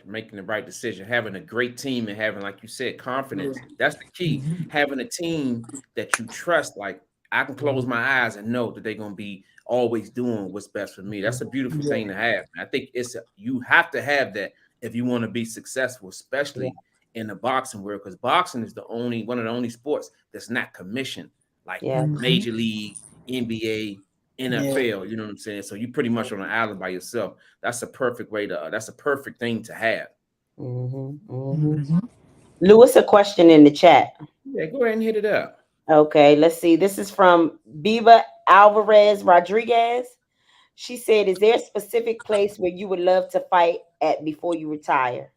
Speaker 3: making the right decision. Having a great team and having, like you said,
Speaker 5: yeah.
Speaker 3: confidence. That's the key.
Speaker 5: Mhm.
Speaker 3: Having a team that you trust. Like I can close my eyes and know that they're gonna be always doing what's best for me. That's a beautiful
Speaker 5: Yeah,
Speaker 3: thing to have. I think you have to have that if you want to be successful,
Speaker 4: Yeah.
Speaker 3: especially in the boxing world, because boxing is one of the only sports that's not commissioned like
Speaker 4: Yeah.
Speaker 5: Mhm.
Speaker 3: Major League, NBA,
Speaker 5: Yeah.
Speaker 3: NFL. You know what I'm saying? So you pretty much on an island by yourself. That's a perfect way to. That's a perfect thing to have.
Speaker 4: Mm-hmm. Mm-hmm.
Speaker 5: Mhm.
Speaker 4: Lewis, a question in the chat.
Speaker 3: Yeah, go ahead and hit it up.
Speaker 4: Okay, let's see. This is from Biba Alvarez Rodriguez. She said, "Is there a specific place where you would love to fight at before you retire?"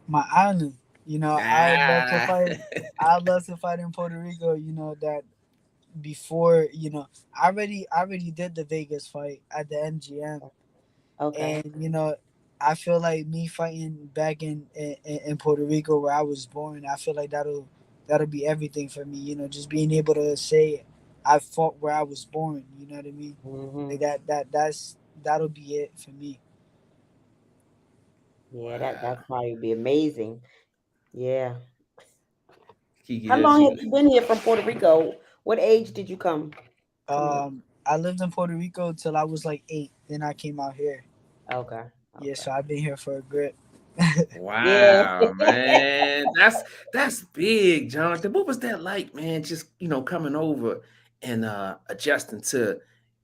Speaker 5: My island. You know, I'd love to
Speaker 3: Ah,
Speaker 5: fight. I'd love to fight in Puerto Rico. You know that before. You know, I already did the Vegas fight at the MGM,
Speaker 4: Okay.
Speaker 5: and you know, I feel like me fighting back in Puerto Rico where I was born. I feel like that'll be everything for me. You know, just being able to say I fought where I was born. You know what I mean?
Speaker 4: Mm-hmm.
Speaker 5: Like that'll be it for me.
Speaker 4: Yeah,
Speaker 3: wow.
Speaker 4: that's probably be amazing. Yeah.
Speaker 3: Kiki,
Speaker 4: How
Speaker 3: this
Speaker 4: long
Speaker 3: you.
Speaker 4: have you been here from Puerto Rico? What age did you come here?
Speaker 5: I lived in Puerto Rico till I was like 8. Then I came out here.
Speaker 4: Okay.
Speaker 5: Yeah,
Speaker 4: Okay.
Speaker 5: so I've been here for a grip.
Speaker 4: Yeah.
Speaker 3: Wow, man, that's big, Jonathan. What was that like, man? Just coming over and adjusting to.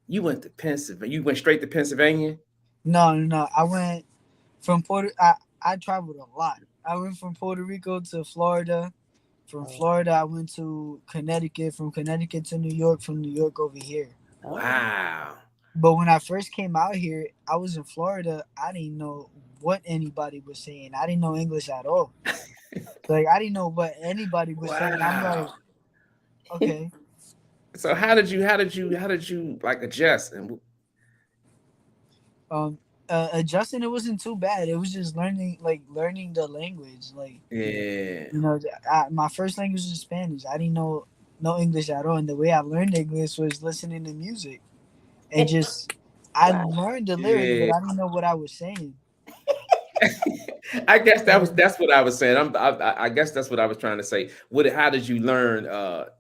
Speaker 3: You went to Pennsylvania. You went straight to Pennsylvania.
Speaker 5: No, no, no. I went from Puerto. I traveled a lot. I went from Puerto Rico to Florida. From
Speaker 4: Oh,
Speaker 5: Florida, I went to Connecticut. From Connecticut to New York. From New York over here.
Speaker 4: oh.
Speaker 3: Wow.
Speaker 5: But when I first came out here, I was in Florida. I didn't know what anybody was saying. I didn't know English at all. Like I didn't know what anybody was saying. I'm like,
Speaker 3: Wow.
Speaker 5: okay.
Speaker 3: So how did you like adjust and
Speaker 5: Um, adjusting it wasn't too bad. It was just learning the language. Like
Speaker 3: yeah.
Speaker 5: you know, my first language was Spanish. I didn't know no English at all, and the way I learned English was listening to music and just I
Speaker 4: Wow.
Speaker 5: learned the lyrics, but
Speaker 3: Yeah.
Speaker 5: I didn't know what I was saying.
Speaker 3: I guess
Speaker 5: Yeah.
Speaker 3: that's what I was saying. I guess that's what I was trying to say. How did you learn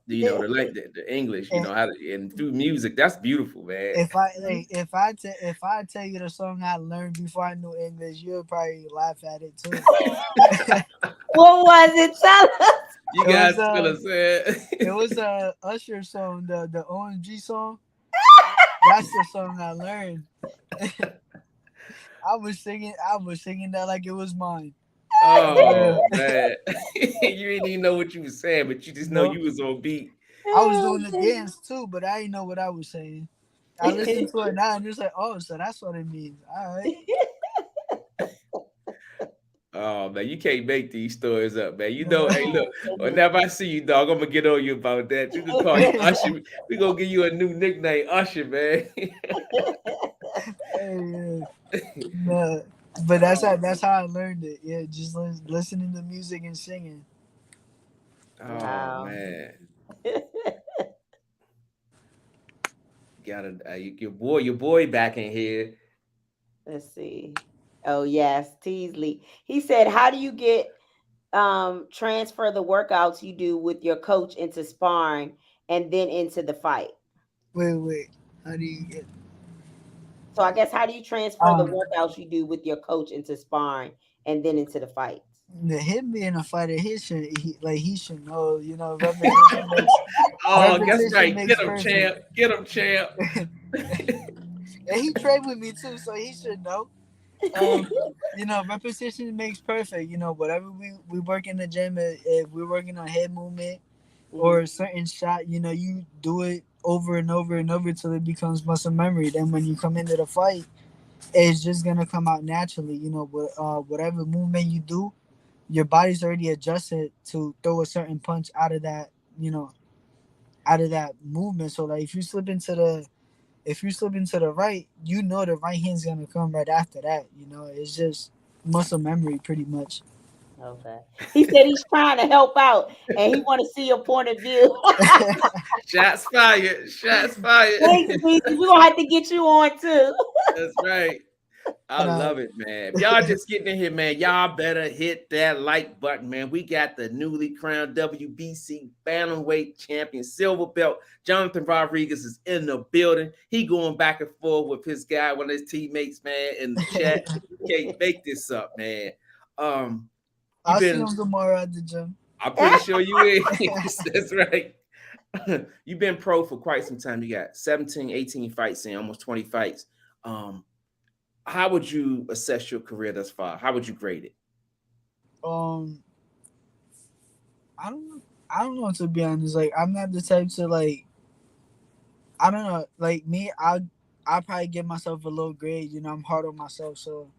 Speaker 3: the English,
Speaker 5: And
Speaker 3: and through music. That's beautiful, man.
Speaker 5: if I tell you the song I learned before I knew English, you'll probably laugh at it too.
Speaker 4: What was it? Tell us.
Speaker 3: You
Speaker 5: It was
Speaker 3: guys gonna say
Speaker 5: it was a Usher song, the OMG song. That's the song I learned. I was singing that like it was mine.
Speaker 3: Oh
Speaker 5: Yeah.
Speaker 3: man. You didn't even know what you were saying, but you just know
Speaker 5: No,
Speaker 3: you was on beat.
Speaker 5: I was
Speaker 4: Oh,
Speaker 5: doing the dance too, but I didn't know what I was saying. I listened to it now and it's like, oh, so that's what it means. All right.
Speaker 3: Oh man, you can't make these stories up, man. Hey,
Speaker 4: oh,
Speaker 3: look,
Speaker 4: goodness.
Speaker 3: whenever I see you, dog, I'm gonna get on you about that. You can call you Usher. We gonna give you a new nickname, Usher, man.
Speaker 5: Hey, no, but that's how I learned it. Yeah, just listening to music and singing.
Speaker 3: Oh
Speaker 4: Wow.
Speaker 3: man, got your boy back in here.
Speaker 4: Let's see. Oh yes, Teasley. He said, "How do you get transfer the workouts you do with your coach into sparring and then into the fight?"
Speaker 5: Wait. How do you get?
Speaker 4: So I guess how do you transfer the
Speaker 5: Um,
Speaker 4: workouts you do with your coach into sparring and then into the fights?
Speaker 5: him being a fighter, he should know. You know, repetition makes
Speaker 3: Oh, guess
Speaker 5: repetition
Speaker 3: right. Get
Speaker 5: makes
Speaker 3: him,
Speaker 5: perfect.
Speaker 3: champ. Get him, champ.
Speaker 5: And he trained with me too, so he should know. Repetition makes perfect. Whatever we work in the gym, if we're working on head movement or a certain shot, you do it over and over and over till it becomes muscle memory. Then when you come into the fight, it's just gonna come out naturally. Whatever movement you do, your body's already adjusted to throw a certain punch out of that, out of that movement. So like if you slip into the right, the right hand's gonna come right after that. It's just muscle memory pretty much.
Speaker 4: Okay. He said he's trying to help out and he want to see your point of view.
Speaker 3: Shots fired. Shots fired.
Speaker 4: Thanks, Weezy. We're gonna have to get you on too.
Speaker 3: That's right. I love it, man. If y'all just getting in here, man, y'all better hit that like button, man. We got the newly crowned WBC Bantamweight champion, silver belt. Jonathan Rodriguez is in the building. He going back and forth with his guy, one of his teammates, man, in the chat. Can't make this up, man.
Speaker 5: I'll see him tomorrow at the gym.
Speaker 3: I'm pretty sure you is. That's right. You've been pro for quite some time. You got 17, 18 fights in, almost 20 fights. How would you assess your career thus far? How would you grade it?
Speaker 5: I don't know, to be honest. Like, I'm not the type to like. I don't know. Like me, I probably give myself a low grade. I'm hard on myself, so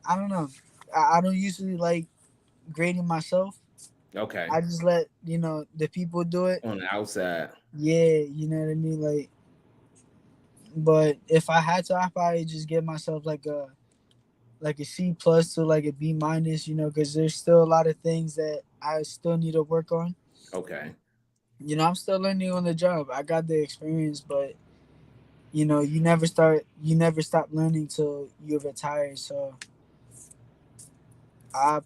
Speaker 5: I don't know. I don't usually like grading myself.
Speaker 3: Okay.
Speaker 5: I just let the people do it
Speaker 3: on the outside.
Speaker 5: Yeah, you know what I mean. Like, but if I had to, I probably just give myself like a C plus to like a B minus. Because there's still a lot of things that I still need to work on.
Speaker 3: Okay.
Speaker 5: I'm still learning on the job. I got the experience, but you never stop learning till you retire. So I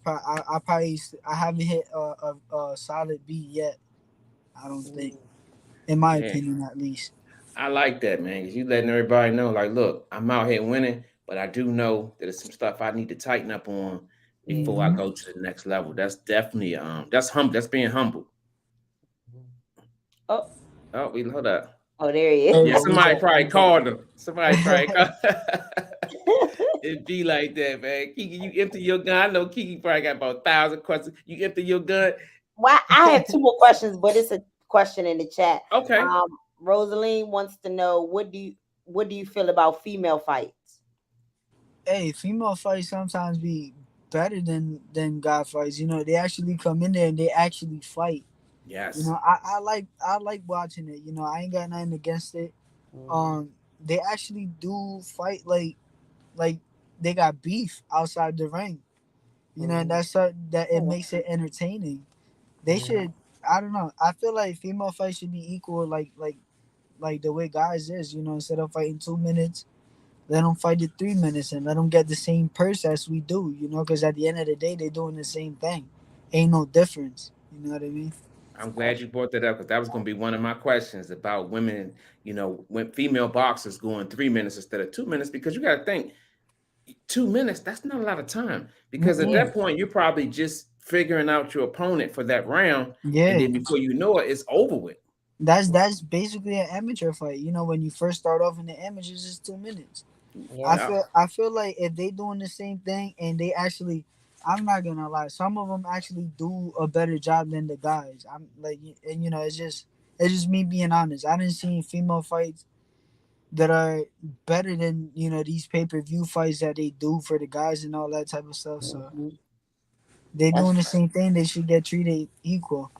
Speaker 5: haven't hit a solid B yet. I don't think, in my opinion, at least.
Speaker 3: I like that, man, because you letting everybody know, like, look, I'm out here winning, but I do know that there's some stuff I need to tighten up on before I go to the next level. That's definitely that's humble. That's being humble.
Speaker 4: Oh,
Speaker 3: we hold up.
Speaker 4: Oh, there he is.
Speaker 3: Yeah, somebody probably called him. Somebody probably called. It'd be like that, man. Kiki, you empty your gun. I know Kiki probably got about 1,000 questions. You empty your gun.
Speaker 4: Well, I have 2 more questions, but it's a question in the chat.
Speaker 3: Okay.
Speaker 4: Rosaline wants to know, what do you feel about female fights?
Speaker 5: Hey, female fights sometimes be better than guy fights. They actually come in there and they actually fight.
Speaker 3: Yes.
Speaker 5: I like watching it. I ain't got nothing against it. They actually do fight like they got beef outside the ring. And that's that it makes it entertaining. They should. I don't know. I feel like female fights should be equal, like the way guys is. Instead of fighting 2 minutes, let them fight it 3 minutes and let them get the same purse as we do. Because at the end of the day, they doing the same thing. Ain't no difference. You know what I mean?
Speaker 3: I'm glad you brought that up, because that was going to be one of my questions about women. When female boxers going 3 minutes instead of 2 minutes, because you got to think 2 minutes. That's not a lot of time, because at that point you're probably just figuring out your opponent for that round.
Speaker 5: Yeah.
Speaker 3: And then before you know it, it's over with.
Speaker 5: That's basically an amateur fight. When you first start off in the amateurs, it's 2 minutes. Yeah. I feel like if they doing the same thing and they actually, I'm not gonna lie, some of them actually do a better job than the guys. I'm like, and it's just me being honest. I didn't see female fights that are better than these pay-per-view fights that they do for the guys and all that type of stuff. So they doing the same thing. They should get treated equal.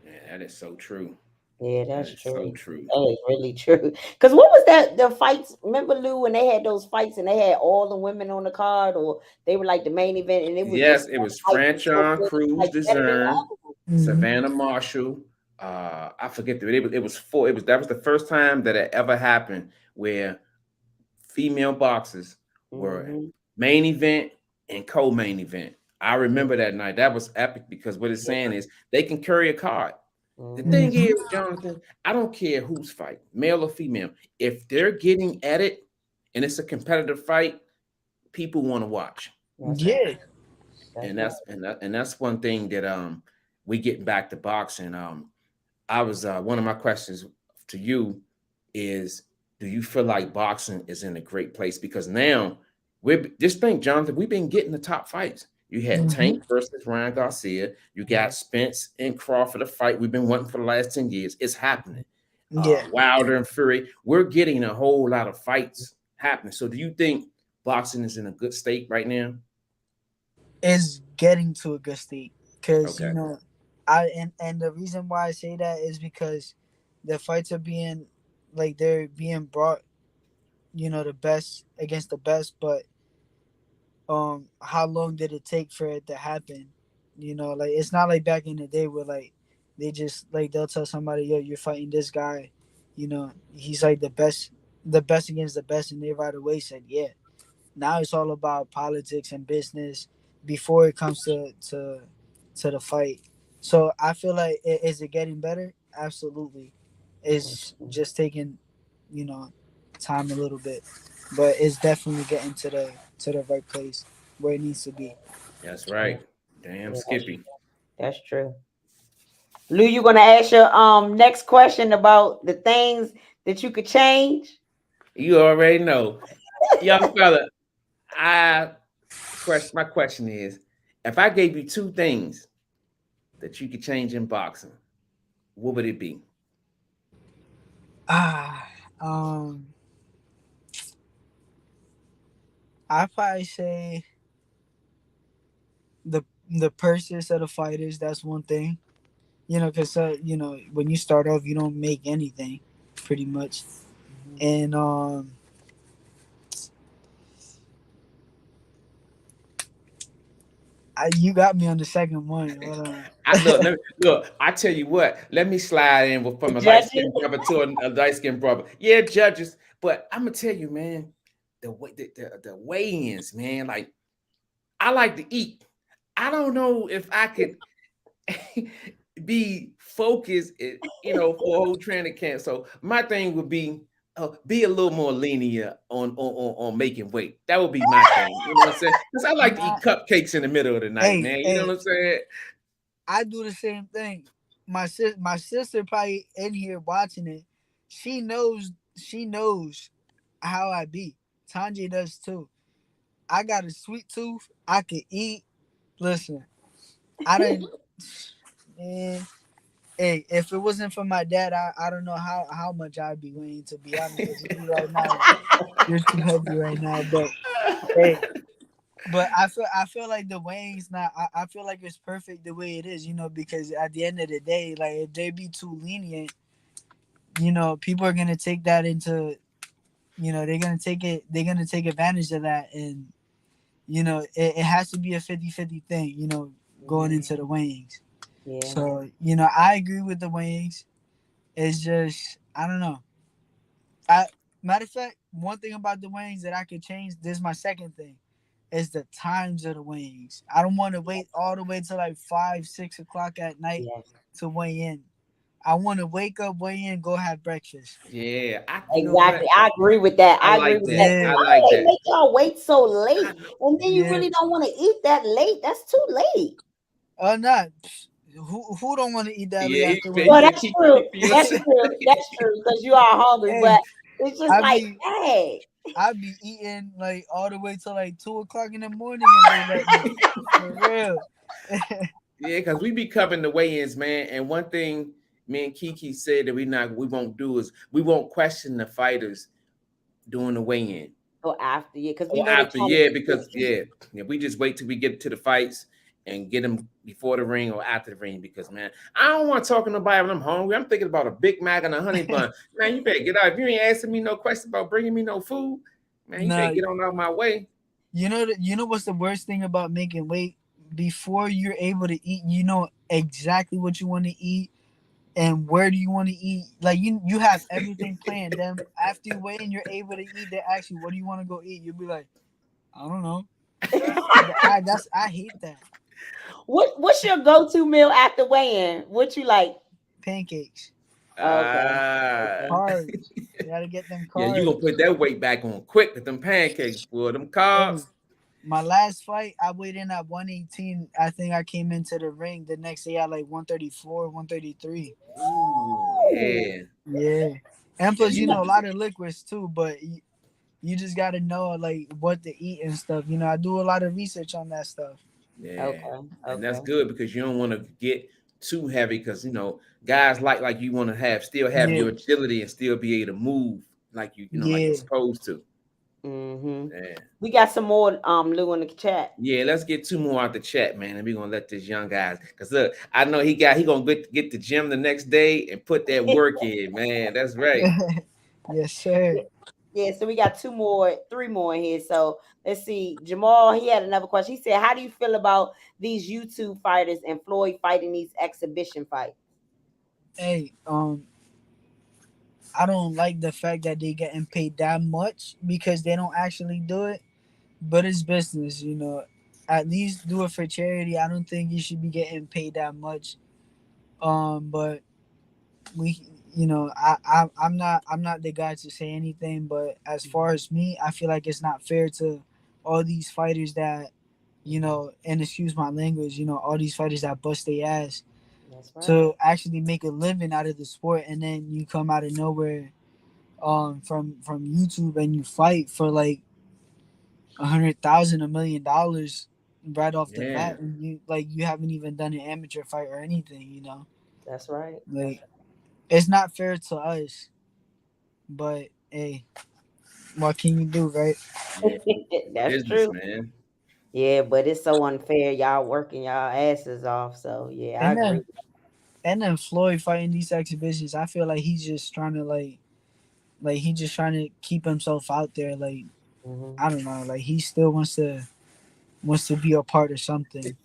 Speaker 3: Yeah, that is so true.
Speaker 4: Yeah, that's true.
Speaker 3: So true.
Speaker 4: That is really true. Because what was that? The fights? Remember, Lou, when they had those fights and they had all the women on the card, or they were like the main event, and it was
Speaker 3: it was Franchon, Cruz,
Speaker 4: like
Speaker 3: Dezern, Savannah Marshall. I forget it was 4. That was the first time that it ever happened where female boxers were main event and co-main event. I remember that night. That was epic, because what it's saying is they can carry a card. The thing is, Jonathan, I don't care who's fighting, male or female. If they're getting at it and it's a competitive fight, people want to watch.
Speaker 5: Yeah.
Speaker 3: And that's one thing that we get back to boxing. I was one of my questions to you is, do you feel like boxing is in a great place? Because now we're just think, Jonathan, we've been getting the top fights. You had
Speaker 5: Mm-hmm.
Speaker 3: Tank versus Ryan Garcia. You got Spence and Crawford, a fight we've been wanting for the last 10 years. It's happening.
Speaker 5: Yeah.
Speaker 3: Wilder and Fury. We're getting a whole lot of fights happening. So do you think boxing is in a good state right now?
Speaker 5: Is getting to a good state because
Speaker 3: Okay.
Speaker 5: and the reason why I say that is because the fights are being like they're being brought, the best against the best, but how long did it take for it to happen? Like it's not like back in the day where like they just like they'll tell somebody, yo, you're fighting this guy, he's like the best against the best, and they right away said yeah. Now it's all about politics and business before it comes to the fight. So I feel like is it getting better? Absolutely. It's just taking, you know, time a little bit, but it's definitely getting to the right place where it needs to be.
Speaker 3: That's right. Damn
Speaker 4: Yeah,
Speaker 3: Skippy.
Speaker 4: that's true. Lou, you gonna ask your next question about the things that you could change?
Speaker 3: You already know. Young fella, I my question is, if I gave you two things that you could change in boxing, what would it be?
Speaker 5: Ah, um, I probably say the purses of the fighters. That's one thing. Because when you start off, you don't make anything, pretty much. And you got me on the second one. Hold on.
Speaker 3: Look, I tell you what, let me slide in from a light
Speaker 4: Judges.
Speaker 3: skinned brother to a light skinned brother. Yeah, judges, but I'm gonna tell you, man, the way the weigh-ins, man, like I like to eat. I don't know if I could be focused, for a whole training camp. So my thing would be a little more lenient on making weight. That would be my thing. You know what I'm saying? Because I like to eat cupcakes in the middle of the night,
Speaker 5: Hey,
Speaker 3: man. You know
Speaker 5: hey,
Speaker 3: what I'm saying?
Speaker 5: I do the same thing. My sister probably in here watching it. She knows how I be. Tanya does too. I got a sweet tooth. I could eat. Listen, I didn't. Man, hey, if it wasn't for my dad, I don't know how much I'd be weighing. To be honest with you right now, you're too heavy right now. But hey, but I feel like the weighing's not. I feel like it's perfect the way it is. Because at the end of the day, like if they be too lenient, people are gonna take that into. They're gonna take advantage of that, and it has to be a 50-50 thing. Going into the weighings.
Speaker 4: Yeah.
Speaker 5: So I agree with the weighings. It's just I don't know. I Matter of fact, one thing about the weighings that I could change. This is my second thing. Is the times of the weighings. I don't want to wait all the way till like 5-6 o'clock at night
Speaker 4: Yes.
Speaker 5: to weigh in. I want to wake up, weigh in, go have breakfast.
Speaker 3: Yeah, you know what?
Speaker 4: Exactly. I agree with that.
Speaker 3: I
Speaker 4: I agree
Speaker 3: like
Speaker 4: with
Speaker 3: that.
Speaker 4: that.
Speaker 5: Yeah,
Speaker 3: I
Speaker 4: Why
Speaker 3: like
Speaker 4: do they
Speaker 3: that.
Speaker 4: make y'all wait so late?
Speaker 3: I know.
Speaker 4: And then you
Speaker 5: yeah.
Speaker 4: really don't want to eat that late. That's too late.
Speaker 5: Or not. Who don't want to eat that late
Speaker 3: Yeah,
Speaker 5: after
Speaker 3: you
Speaker 4: Well,
Speaker 5: weighing?
Speaker 3: said
Speaker 4: that's
Speaker 3: keep
Speaker 4: true.
Speaker 3: for
Speaker 4: That's
Speaker 3: yourself.
Speaker 4: true. That's true because you are hungry.
Speaker 5: Hey,
Speaker 4: But it's just
Speaker 5: I
Speaker 4: like,
Speaker 5: be
Speaker 4: hey,
Speaker 5: I be eating like all the way till like 2 o'clock in the morning when they let me. For real.
Speaker 3: Yeah, because we be covering the weigh-ins, man. And one thing me and Kiki said that we won't do is we won't question the fighters doing the weigh-in.
Speaker 4: go after you because we
Speaker 3: Or
Speaker 4: know they're
Speaker 3: after,
Speaker 4: trying to
Speaker 3: yeah,
Speaker 4: get you to
Speaker 3: because
Speaker 4: eat.
Speaker 3: we just wait till we get to the fights and get them before the ring or after the ring. Because man, I don't want to talk to nobody when I'm hungry. I'm thinking about a Big Mac and a honey bun. Man, you better get out. If you ain't asking me no question about bringing me no food, man, you better
Speaker 5: Nah,
Speaker 3: get on out my way.
Speaker 5: you know what's the worst thing about making weight? Before you're able to eat, you know exactly what you want to eat and where do you want to eat. Like you have everything planned. Then after you weigh in, you're able to eat. They ask you, "What do you want to go eat?" You'll be like, "I don't know." I hate that.
Speaker 4: What's your go-to meal after weigh-in? What you like?
Speaker 5: Pancakes,
Speaker 4: Okay.
Speaker 3: Ah,
Speaker 4: Okay.
Speaker 5: carbs. You gotta get them
Speaker 3: yeah, you gonna
Speaker 5: carbs.
Speaker 3: put that weight back on quick with them pancakes, boy. Them
Speaker 5: Hey,
Speaker 3: carbs.
Speaker 5: my last fight, I weighed in at 118. I think I came into the ring the next day at like 134, 133.
Speaker 3: Ooh,
Speaker 4: Ooh.
Speaker 3: yeah.
Speaker 5: Yeah. And plus,
Speaker 3: you
Speaker 5: you
Speaker 3: know.
Speaker 5: know, a lot of liquids too, but you just got to know like what to eat and stuff. You know, I do a lot of research on that stuff.
Speaker 3: Yeah,
Speaker 4: Okay.
Speaker 3: and that's
Speaker 4: Okay.
Speaker 3: good because you don't want to get too heavy because you know guys like you want to have still have
Speaker 5: Yeah,
Speaker 3: your agility and still be able to move like you know like you're
Speaker 5: yeah.
Speaker 3: supposed to.
Speaker 4: Mm-hmm.
Speaker 3: Yeah.
Speaker 4: We got some more Lou in the chat.
Speaker 3: Yeah, let's get two more out the chat, man, and we're gonna let this young guys. Cause look, I know he gonna get the gym the next day and put that work in, man. That's right.
Speaker 5: Yes, sir.
Speaker 4: Yeah, so we got three more in here. So let's see. Jamal, he had another question. He said, how do you feel about these YouTube fighters and Floyd fighting these exhibition fights?
Speaker 5: Hey, I don't like the fact that they getting paid that much because they don't actually do it. But it's business, you know. At least do it for charity. I don't think you should be getting paid that much. But we, you know, I'm not the guy to say anything. But as far as me, I feel like it's not fair to all these fighters that, you know, and excuse my language, you know, all these fighters that bust their ass
Speaker 4: That's right.
Speaker 5: to actually make a living out of the sport, and then you come out of nowhere, from YouTube and you fight for like 100,000, $1 million right off the
Speaker 3: Yeah.
Speaker 5: bat, and you haven't even done an amateur fight or anything, you know.
Speaker 4: That's right.
Speaker 5: Like it's not fair to us, but hey, what can you do, right?
Speaker 3: Yeah.
Speaker 4: That's
Speaker 3: Business,
Speaker 4: true.
Speaker 3: man.
Speaker 4: Yeah, but it's so unfair. Y'all working y'all asses off. So yeah, I
Speaker 5: And
Speaker 4: agree.
Speaker 5: then Floyd fighting these exhibitions, I feel like he's just trying to like he just trying to keep himself out there. Like
Speaker 4: Mm-hmm.
Speaker 5: I don't know, like he still wants to be a part of something.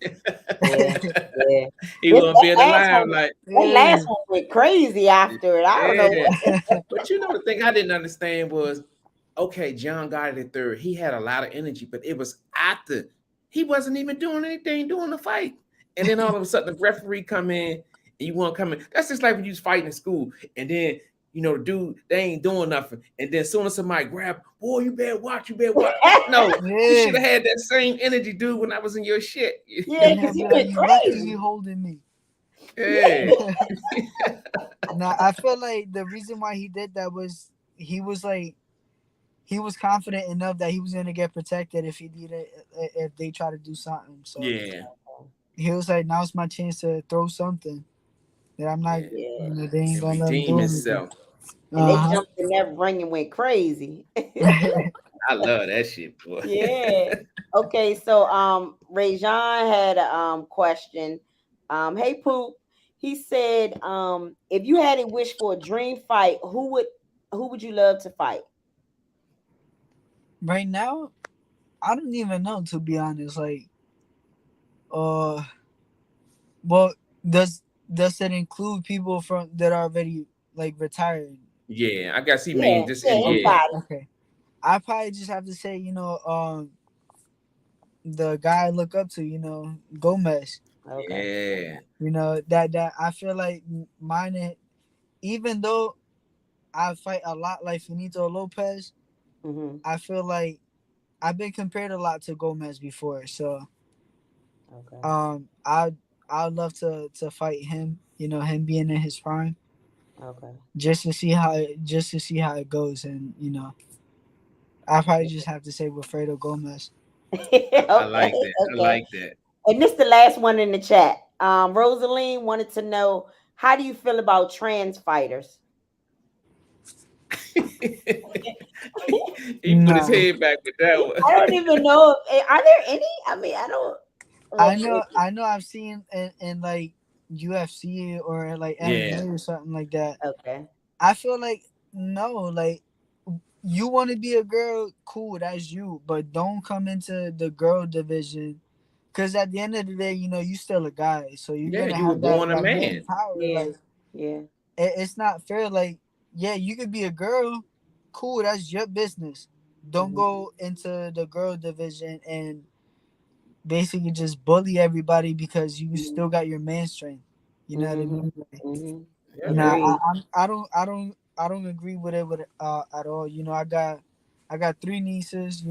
Speaker 4: Yeah, yeah.
Speaker 3: He
Speaker 4: This
Speaker 3: wanna be in the
Speaker 4: last one,
Speaker 3: limelight.
Speaker 4: that
Speaker 5: Yeah.
Speaker 4: last one went crazy after it. I don't know.
Speaker 3: Yeah. But you know the thing I didn't understand was okay, John got it at third. He had a lot of energy, but it was after he wasn't even doing anything during the fight. And then all of a sudden the referee come in and you want to come in. That's just like when you was fighting in school, and then you know, the dude, they ain't doing nothing. And then as soon as somebody grab, boy, you better watch, you better watch. No, you should
Speaker 5: Yeah.
Speaker 3: have had that same energy, dude, when I was in your shit.
Speaker 4: Yeah,
Speaker 5: And he'll
Speaker 4: because he
Speaker 5: be like,
Speaker 4: went
Speaker 5: "You lucky you
Speaker 4: crazy.
Speaker 5: holding me."
Speaker 3: Yeah.
Speaker 5: Now I feel like the reason why he did that was he was confident enough that he was gonna get protected if he did it, if they try to do something. So
Speaker 3: Yeah.
Speaker 5: he was like, "Now's my chance to throw something that I'm not,
Speaker 3: Yeah.
Speaker 4: Yeah.
Speaker 5: they ain't
Speaker 3: And
Speaker 5: gonna let him
Speaker 3: redeem
Speaker 5: do anything."
Speaker 3: himself.
Speaker 4: And they
Speaker 5: Uh
Speaker 4: jumped in that ring and went crazy.
Speaker 5: huh.
Speaker 3: I love that shit, boy.
Speaker 4: Yeah. Okay, so Rajon had a question. Hey Poop, he said, if you had a wish for a dream fight, who would you love to fight?
Speaker 5: Right now, I don't even know, to be honest. Like, uh, well, does it include people from that are already like retired?
Speaker 3: Yeah, I guess he
Speaker 4: Yeah,
Speaker 3: mean just
Speaker 4: yeah,
Speaker 3: in yeah.
Speaker 5: Okay,
Speaker 4: anybody.
Speaker 5: okay. I probably just have to say, the guy I look up to, Gomez.
Speaker 4: Okay.
Speaker 3: Yeah.
Speaker 5: That I feel like mine. Even though I fight a lot like Finito Lopez,
Speaker 4: Mm-hmm.
Speaker 5: I feel like I've been compared a lot to Gomez before. So
Speaker 4: Okay.
Speaker 5: I'd love to fight him. Him being in his prime,
Speaker 4: Okay.
Speaker 5: just to see how it goes, and I probably just have to say Wilfredo Gomez.
Speaker 3: I
Speaker 4: Okay.
Speaker 3: like that. I
Speaker 4: Okay.
Speaker 3: like that.
Speaker 4: And this the last one in the chat. Rosaline wanted to know, how do you feel about trans fighters?
Speaker 3: He put his
Speaker 5: No,
Speaker 3: head back with that one.
Speaker 4: I don't even know. Are there any? I mean, I don't.
Speaker 5: I
Speaker 4: Let's
Speaker 5: know,
Speaker 4: see.
Speaker 5: I know. I've seen in like UFC or like
Speaker 3: Yeah.
Speaker 5: MMA or something like that.
Speaker 4: Okay.
Speaker 5: I feel like no, like you want to be a girl, cool, that's you, but don't come into the girl division. Cause at the end of the day, you still a guy, so you're
Speaker 3: Yeah,
Speaker 5: gonna
Speaker 3: you were
Speaker 5: have that
Speaker 3: born a
Speaker 5: that man
Speaker 3: man.
Speaker 5: power.
Speaker 4: Yeah.
Speaker 5: Like
Speaker 4: Yeah.
Speaker 5: it's not fair. Like yeah, you could be a girl, cool, that's your business. Don't
Speaker 4: Mm-hmm.
Speaker 5: go into the girl division and basically just bully everybody because you still got your man strength. You know what I
Speaker 4: Mm-hmm.
Speaker 5: mean? Like,
Speaker 4: Mm-hmm.
Speaker 3: Yeah,
Speaker 4: Agreed.
Speaker 5: I don't agree with it at all. I got three nieces.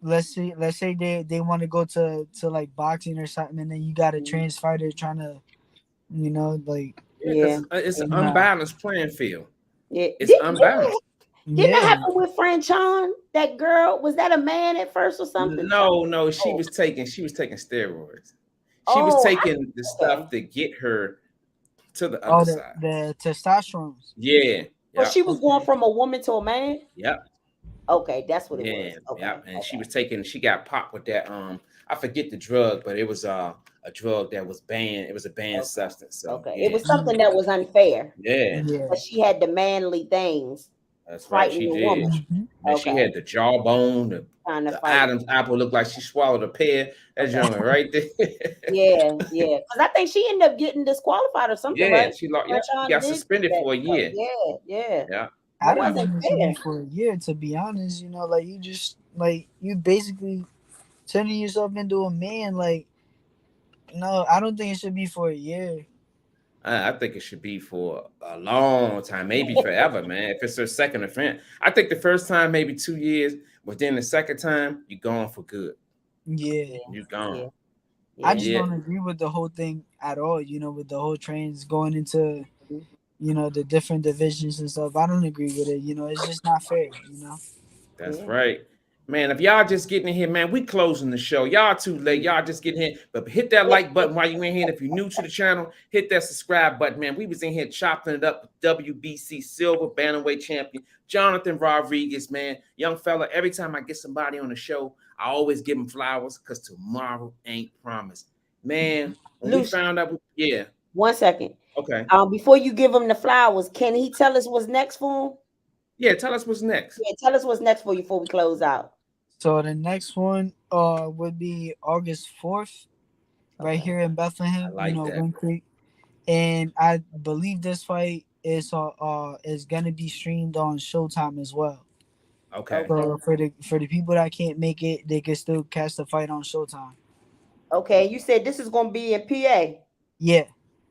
Speaker 5: Let's say they want to go to like boxing or something, and then you got a trans fighter trying to, like
Speaker 3: yeah, because
Speaker 4: Yeah.
Speaker 3: it's an
Speaker 4: Yeah.
Speaker 5: nah.
Speaker 3: unbalanced playing field.
Speaker 4: Yeah.
Speaker 3: It's unbalanced.
Speaker 4: Didn't that
Speaker 5: Yeah.
Speaker 4: happen with Franchon? That girl, was that a man at first or something?
Speaker 3: No, she
Speaker 4: Oh,
Speaker 3: was taking steroids. She was
Speaker 4: oh,
Speaker 3: taking the
Speaker 4: okay.
Speaker 3: stuff to get her to the other
Speaker 5: Oh,
Speaker 3: side.
Speaker 5: the testosterone.
Speaker 3: Yeah.
Speaker 4: So
Speaker 3: Yep.
Speaker 4: she was going
Speaker 5: Okay.
Speaker 4: from a woman to a man.
Speaker 3: Yep.
Speaker 4: Okay, that's what it
Speaker 3: Yeah.
Speaker 4: was. Okay,
Speaker 3: Yep. And she was
Speaker 4: okay,
Speaker 3: taking. She got popped with that. I forget the drug, but it was a drug that was banned. It was a banned
Speaker 4: okay,
Speaker 3: substance. So
Speaker 4: okay. It
Speaker 3: yeah.
Speaker 4: was something that was unfair,
Speaker 3: Yeah.
Speaker 5: Yeah.
Speaker 4: but she had the manly things
Speaker 3: That's right.
Speaker 4: fighting
Speaker 3: She
Speaker 4: the
Speaker 3: did.
Speaker 4: woman.
Speaker 5: Hmm.
Speaker 3: Man, she
Speaker 4: Okay,
Speaker 3: had the jawbone,
Speaker 4: trying to
Speaker 3: the
Speaker 4: fight.
Speaker 3: Adam's apple looked like she swallowed a pear. That
Speaker 4: Okay,
Speaker 3: gentleman right there.
Speaker 4: yeah, yeah. Because I think she ended up getting disqualified or something,
Speaker 3: Yeah,
Speaker 4: right?
Speaker 3: she lost. Yep, she
Speaker 4: Franchon
Speaker 3: got
Speaker 4: did
Speaker 3: suspended
Speaker 4: that
Speaker 3: for a
Speaker 4: stuff.
Speaker 3: year.
Speaker 4: Yeah, yeah.
Speaker 3: Yeah,
Speaker 5: I
Speaker 4: But
Speaker 5: don't
Speaker 4: that's
Speaker 3: yeah.
Speaker 5: think it should be
Speaker 4: unfair.
Speaker 5: for a year, to be honest. You know, like you just like you basically turning yourself into a man. Like, no, I don't think it should be for a year.
Speaker 3: I think it should be for a long time, maybe forever, man. If it's her second offense, I think the first time maybe 2 years, but then the second time you're gone for good.
Speaker 5: Yeah.
Speaker 4: Yeah,
Speaker 3: You're
Speaker 4: yeah,
Speaker 3: gone.
Speaker 5: I
Speaker 4: yeah.
Speaker 5: just
Speaker 3: Yeah,
Speaker 5: don't agree with the whole thing at all, you know, with the whole trains going into,
Speaker 4: Mhm.
Speaker 5: you know, the different divisions and stuff. I don't agree with it. You know, it's just not fair, you know.
Speaker 3: that's
Speaker 4: Yeah.
Speaker 3: right. Man, if y'all just getting in here, man, we closing the show. Y'all too late. Y'all just getting here. But hit that like button while you in here. And if you're new to the channel, hit that subscribe button, man. We was in here chopping it up with WBC Silver Bantamweight Champion, Jonathan Rodriguez, man. Young fella, every time I get somebody on the show, I always give them flowers because tomorrow ain't promised. Man, when we
Speaker 4: Lucy,
Speaker 3: found out, yeah,
Speaker 4: 1 second.
Speaker 3: okay.
Speaker 4: Before you give him the flowers, can he tell us what's next for him?
Speaker 3: Yeah, tell us what's next.
Speaker 4: Yeah, tell us what's next for you before we close out.
Speaker 5: So the next one would be August 4th, right
Speaker 4: Okay.
Speaker 5: here in
Speaker 3: I
Speaker 5: Bethlehem, you
Speaker 3: like
Speaker 5: know,
Speaker 3: that.
Speaker 5: Wind Creek. And I believe this fight is gonna be streamed on Showtime as well.
Speaker 3: Okay.
Speaker 4: Okay.
Speaker 5: So for the people that can't make it, they can still catch the fight on Showtime.
Speaker 4: Okay. You said this is gonna be in PA.
Speaker 5: Yeah,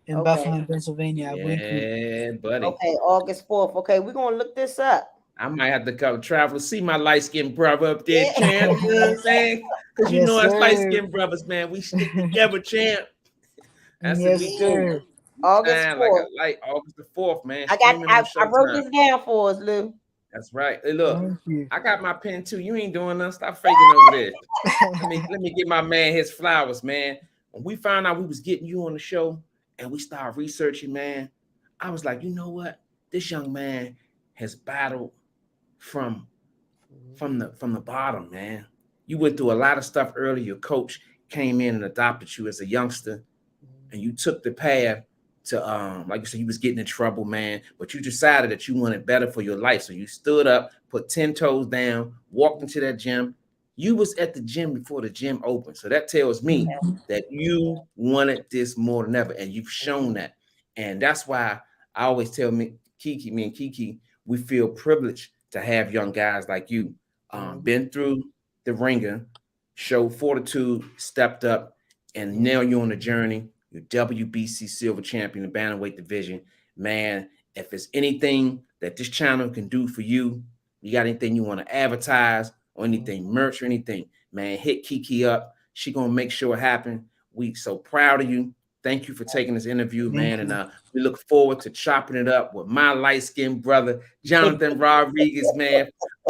Speaker 5: in
Speaker 4: Okay.
Speaker 5: Bethlehem, Pennsylvania, at Wind Creek.
Speaker 3: Yeah, buddy.
Speaker 4: Okay. August 4th. Okay, we're gonna look this up.
Speaker 3: I might have to come travel, see my light skinned brother up there,
Speaker 4: Yeah.
Speaker 3: champ. You know what I'm saying? Because you
Speaker 5: Yes,
Speaker 3: know us light
Speaker 5: sir.
Speaker 3: skinned brothers, man, we stick together, champ. That's what
Speaker 5: Yes,
Speaker 3: we do.
Speaker 5: sir.
Speaker 3: We
Speaker 4: August
Speaker 3: shine like
Speaker 4: 4th.
Speaker 3: a light. August the 4th, man,
Speaker 4: I got
Speaker 3: streaming on
Speaker 4: I wrote
Speaker 3: Showtime.
Speaker 4: this down for us, Lou.
Speaker 3: That's right. Hey, look,
Speaker 5: Thank you.
Speaker 3: I got my pen too. You ain't doing nothing. Stop faking over there. Let me get my man his flowers, man. When we found out we was getting you on the show and we started researching, man, I was like, you know what? This young man has battled from from the bottom, man. You went through a lot of stuff early. Your coach came in and adopted you as a youngster, and you took the path to like you said, you was getting in trouble, man. But you decided that you wanted better for your life. So you stood up, put 10 toes down, walked into that gym. You was at the gym before the gym opened. So that tells me
Speaker 5: Mhm.
Speaker 3: that you wanted this more than ever, and you've shown that. And that's why I always tell me and Kiki, we feel privileged to have young guys like you been through the ringer, showed fortitude, stepped up, and now you're on the journey. You're WBC silver champion in the bantamweight division. Man, if it's anything that this channel can do for you, you got anything you want to advertise or anything, merch or anything, man, hit Kiki up. She gonna make sure it happen. We so proud of you. Thank you for taking this interview,
Speaker 5: Thank
Speaker 3: man. And
Speaker 5: you.
Speaker 3: we look forward to chopping it up with my light-skinned brother, Jonathan Rodriguez, man,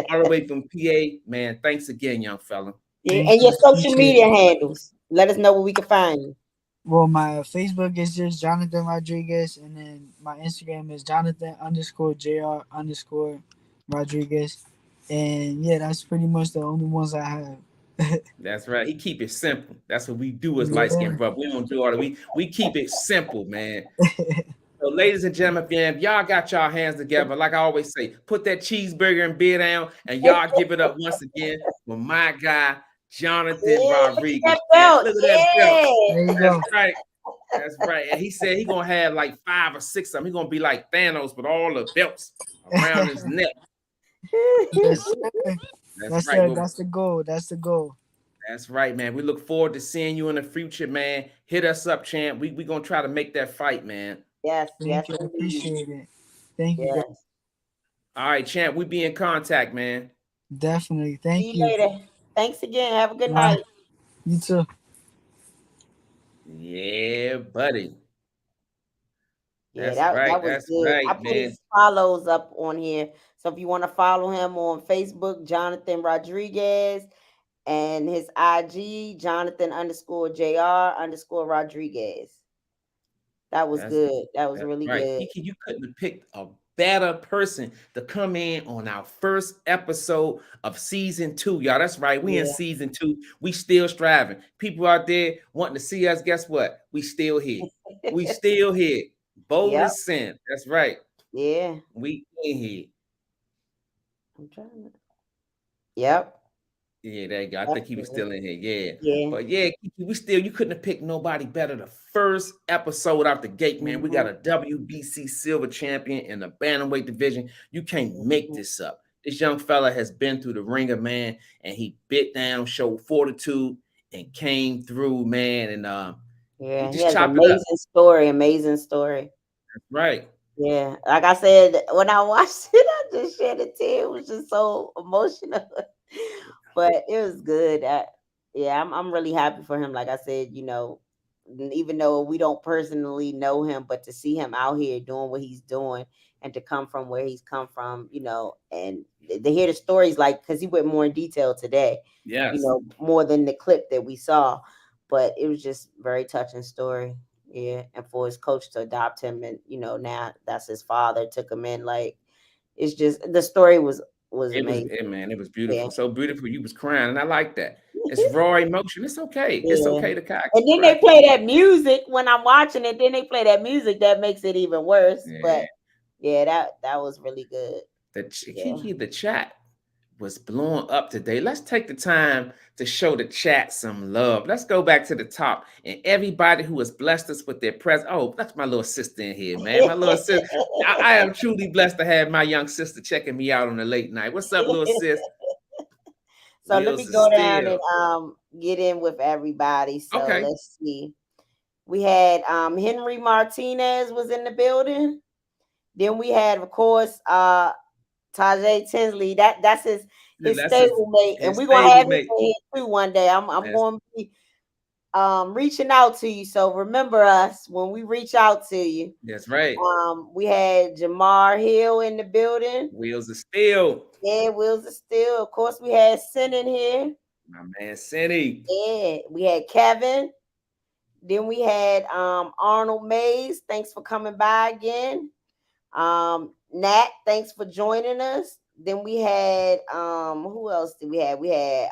Speaker 3: all the way from PA. Man, thanks again, young fella.
Speaker 4: Yeah,
Speaker 5: Thank
Speaker 4: and
Speaker 5: you.
Speaker 4: your social
Speaker 5: Appreciate
Speaker 4: media
Speaker 5: it.
Speaker 4: handles. Let us know where we can find you.
Speaker 5: Well, my Facebook is just Jonathan Rodriguez, and then my Instagram is Jonathan_JR_Rodriguez. And yeah, that's pretty much the only ones I have.
Speaker 3: That's right. He keep it simple. That's what we do as light
Speaker 5: Yeah.
Speaker 3: skinned brother. We don't do all that. We keep it simple, man. So, ladies and gentlemen, if y'all got y'all hands together, like I always say, put that cheeseburger and beer down, and y'all give it up once again for my guy, Jonathan
Speaker 4: Yeah, look at
Speaker 3: Rodriguez.
Speaker 4: that
Speaker 3: Man,
Speaker 4: belt.
Speaker 3: look at that belt.
Speaker 4: Yeah.
Speaker 5: There you
Speaker 3: That's
Speaker 5: go.
Speaker 3: right. That's right. And he said he gonna have like 5 or 6 of them. He gonna be like Thanos with all the belts around his neck.
Speaker 5: Yes, sir.
Speaker 3: That's right. Well,
Speaker 5: That's the goal. That's the goal.
Speaker 3: that's right, man. We look forward to seeing you in the future, man. Hit us up, champ. We gonna try to make that fight, man.
Speaker 4: Yes, yes,
Speaker 5: Thank you. I
Speaker 4: indeed.
Speaker 5: appreciate it. Thank you, guys.
Speaker 4: Yes.
Speaker 3: All right, champ. We be in contact, man.
Speaker 5: Definitely.
Speaker 4: See
Speaker 5: Thank
Speaker 4: you
Speaker 5: you.
Speaker 4: later. Thanks again. Have a good
Speaker 5: Bye.
Speaker 4: night.
Speaker 5: You too.
Speaker 3: Yeah, buddy.
Speaker 4: Yeah,
Speaker 3: That's
Speaker 4: that
Speaker 3: right.
Speaker 4: was
Speaker 3: That's
Speaker 4: good. I
Speaker 3: right,
Speaker 4: put
Speaker 3: man.
Speaker 4: his follows up on here. So if you want to follow him on Facebook, Jonathan Rodriguez, and his IG, Jonathan underscore JR underscore Rodriguez. That was
Speaker 3: That's
Speaker 4: good. That was
Speaker 3: that's
Speaker 4: really
Speaker 3: right.
Speaker 4: good.
Speaker 3: Kiki, you couldn't have picked a better person to come in on our first episode of season 2, y'all. That's right. We in
Speaker 4: Yeah.
Speaker 3: season 2. We still striving. People out there wanting to see us. Guess what? We still here. We still here. Bold
Speaker 4: Yep.
Speaker 3: as sin. That's right.
Speaker 4: Yeah.
Speaker 3: We in here.
Speaker 4: I'm trying to. Yep.
Speaker 3: Yeah, there you go. I think he was
Speaker 4: Definitely.
Speaker 3: still in here. Yeah.
Speaker 4: Yeah.
Speaker 3: But yeah, Kiki, you couldn't have picked nobody better. The first episode out the gate, man. We got
Speaker 4: Mhm,
Speaker 3: a WBC silver champion in the Bantamweight division. You can't make
Speaker 4: mhm.
Speaker 3: this up. This young fella has been through the ringer, man, and he bit down, showed fortitude, and came through, man. And he
Speaker 4: Yeah, he
Speaker 3: just
Speaker 4: has
Speaker 3: chopped it up.
Speaker 4: amazing story. Amazing story.
Speaker 3: Right.
Speaker 4: Yeah, like I said, when I watched it, I just shed a tear. It was just so emotional, but it was good. Yeah, I'm really happy for him. Like I said, even though we don't personally know him, but to see him out here doing what he's doing and to come from where he's come from, and to hear the stories, like because he went more in detail today,
Speaker 3: Yes.
Speaker 4: more than the clip that we saw, but it was just very touching story. Yeah, and for his coach to adopt him, and now that's his father took him in. Like it's just the story was amazing.
Speaker 3: Man, it was
Speaker 4: Yeah,
Speaker 3: beautiful. So beautiful. You was crying, and I like that. It's raw emotion. It's okay. It's
Speaker 4: yeah.
Speaker 3: okay to
Speaker 4: And then
Speaker 3: cry.
Speaker 4: they play that music when I'm watching it. Then they play that music that makes it even worse.
Speaker 3: Yeah.
Speaker 4: But yeah, that was really good. Yeah.
Speaker 3: Kiki, the chat was blowing up today. Let's take the time to show the chat some love. Let's go back to the top and everybody who has blessed us with their presence. Oh, that's my little sister in here, man. My little sister. I am truly blessed to have my young sister checking me out on the late night. What's up, little sis?
Speaker 4: So let
Speaker 3: Wheels
Speaker 4: me
Speaker 3: of
Speaker 4: go down and
Speaker 3: steel.
Speaker 4: get in with everybody. So
Speaker 3: Okay.
Speaker 4: let's see. We had Henry Martinez was in the building. Then we had, of course, Tajay Tinsley. That's his
Speaker 3: That's his,
Speaker 4: stablemate, and
Speaker 3: his
Speaker 4: we're gonna have him
Speaker 3: stablemate.
Speaker 4: in here too one day. I'm
Speaker 3: That's,
Speaker 4: going to be reaching out to you. So remember us when we reach out to you.
Speaker 3: that's right.
Speaker 4: We had Jamar Hill in the building.
Speaker 3: Wheels of steel.
Speaker 4: Yeah, Wheels of Steel. Of course, we had Sin in here.
Speaker 3: My man, Cindy.
Speaker 4: Yeah, we had Kevin. Then we had Arnold Mays. Thanks for coming by again. Nat, thanks for joining us. Then we had who else did we have? We had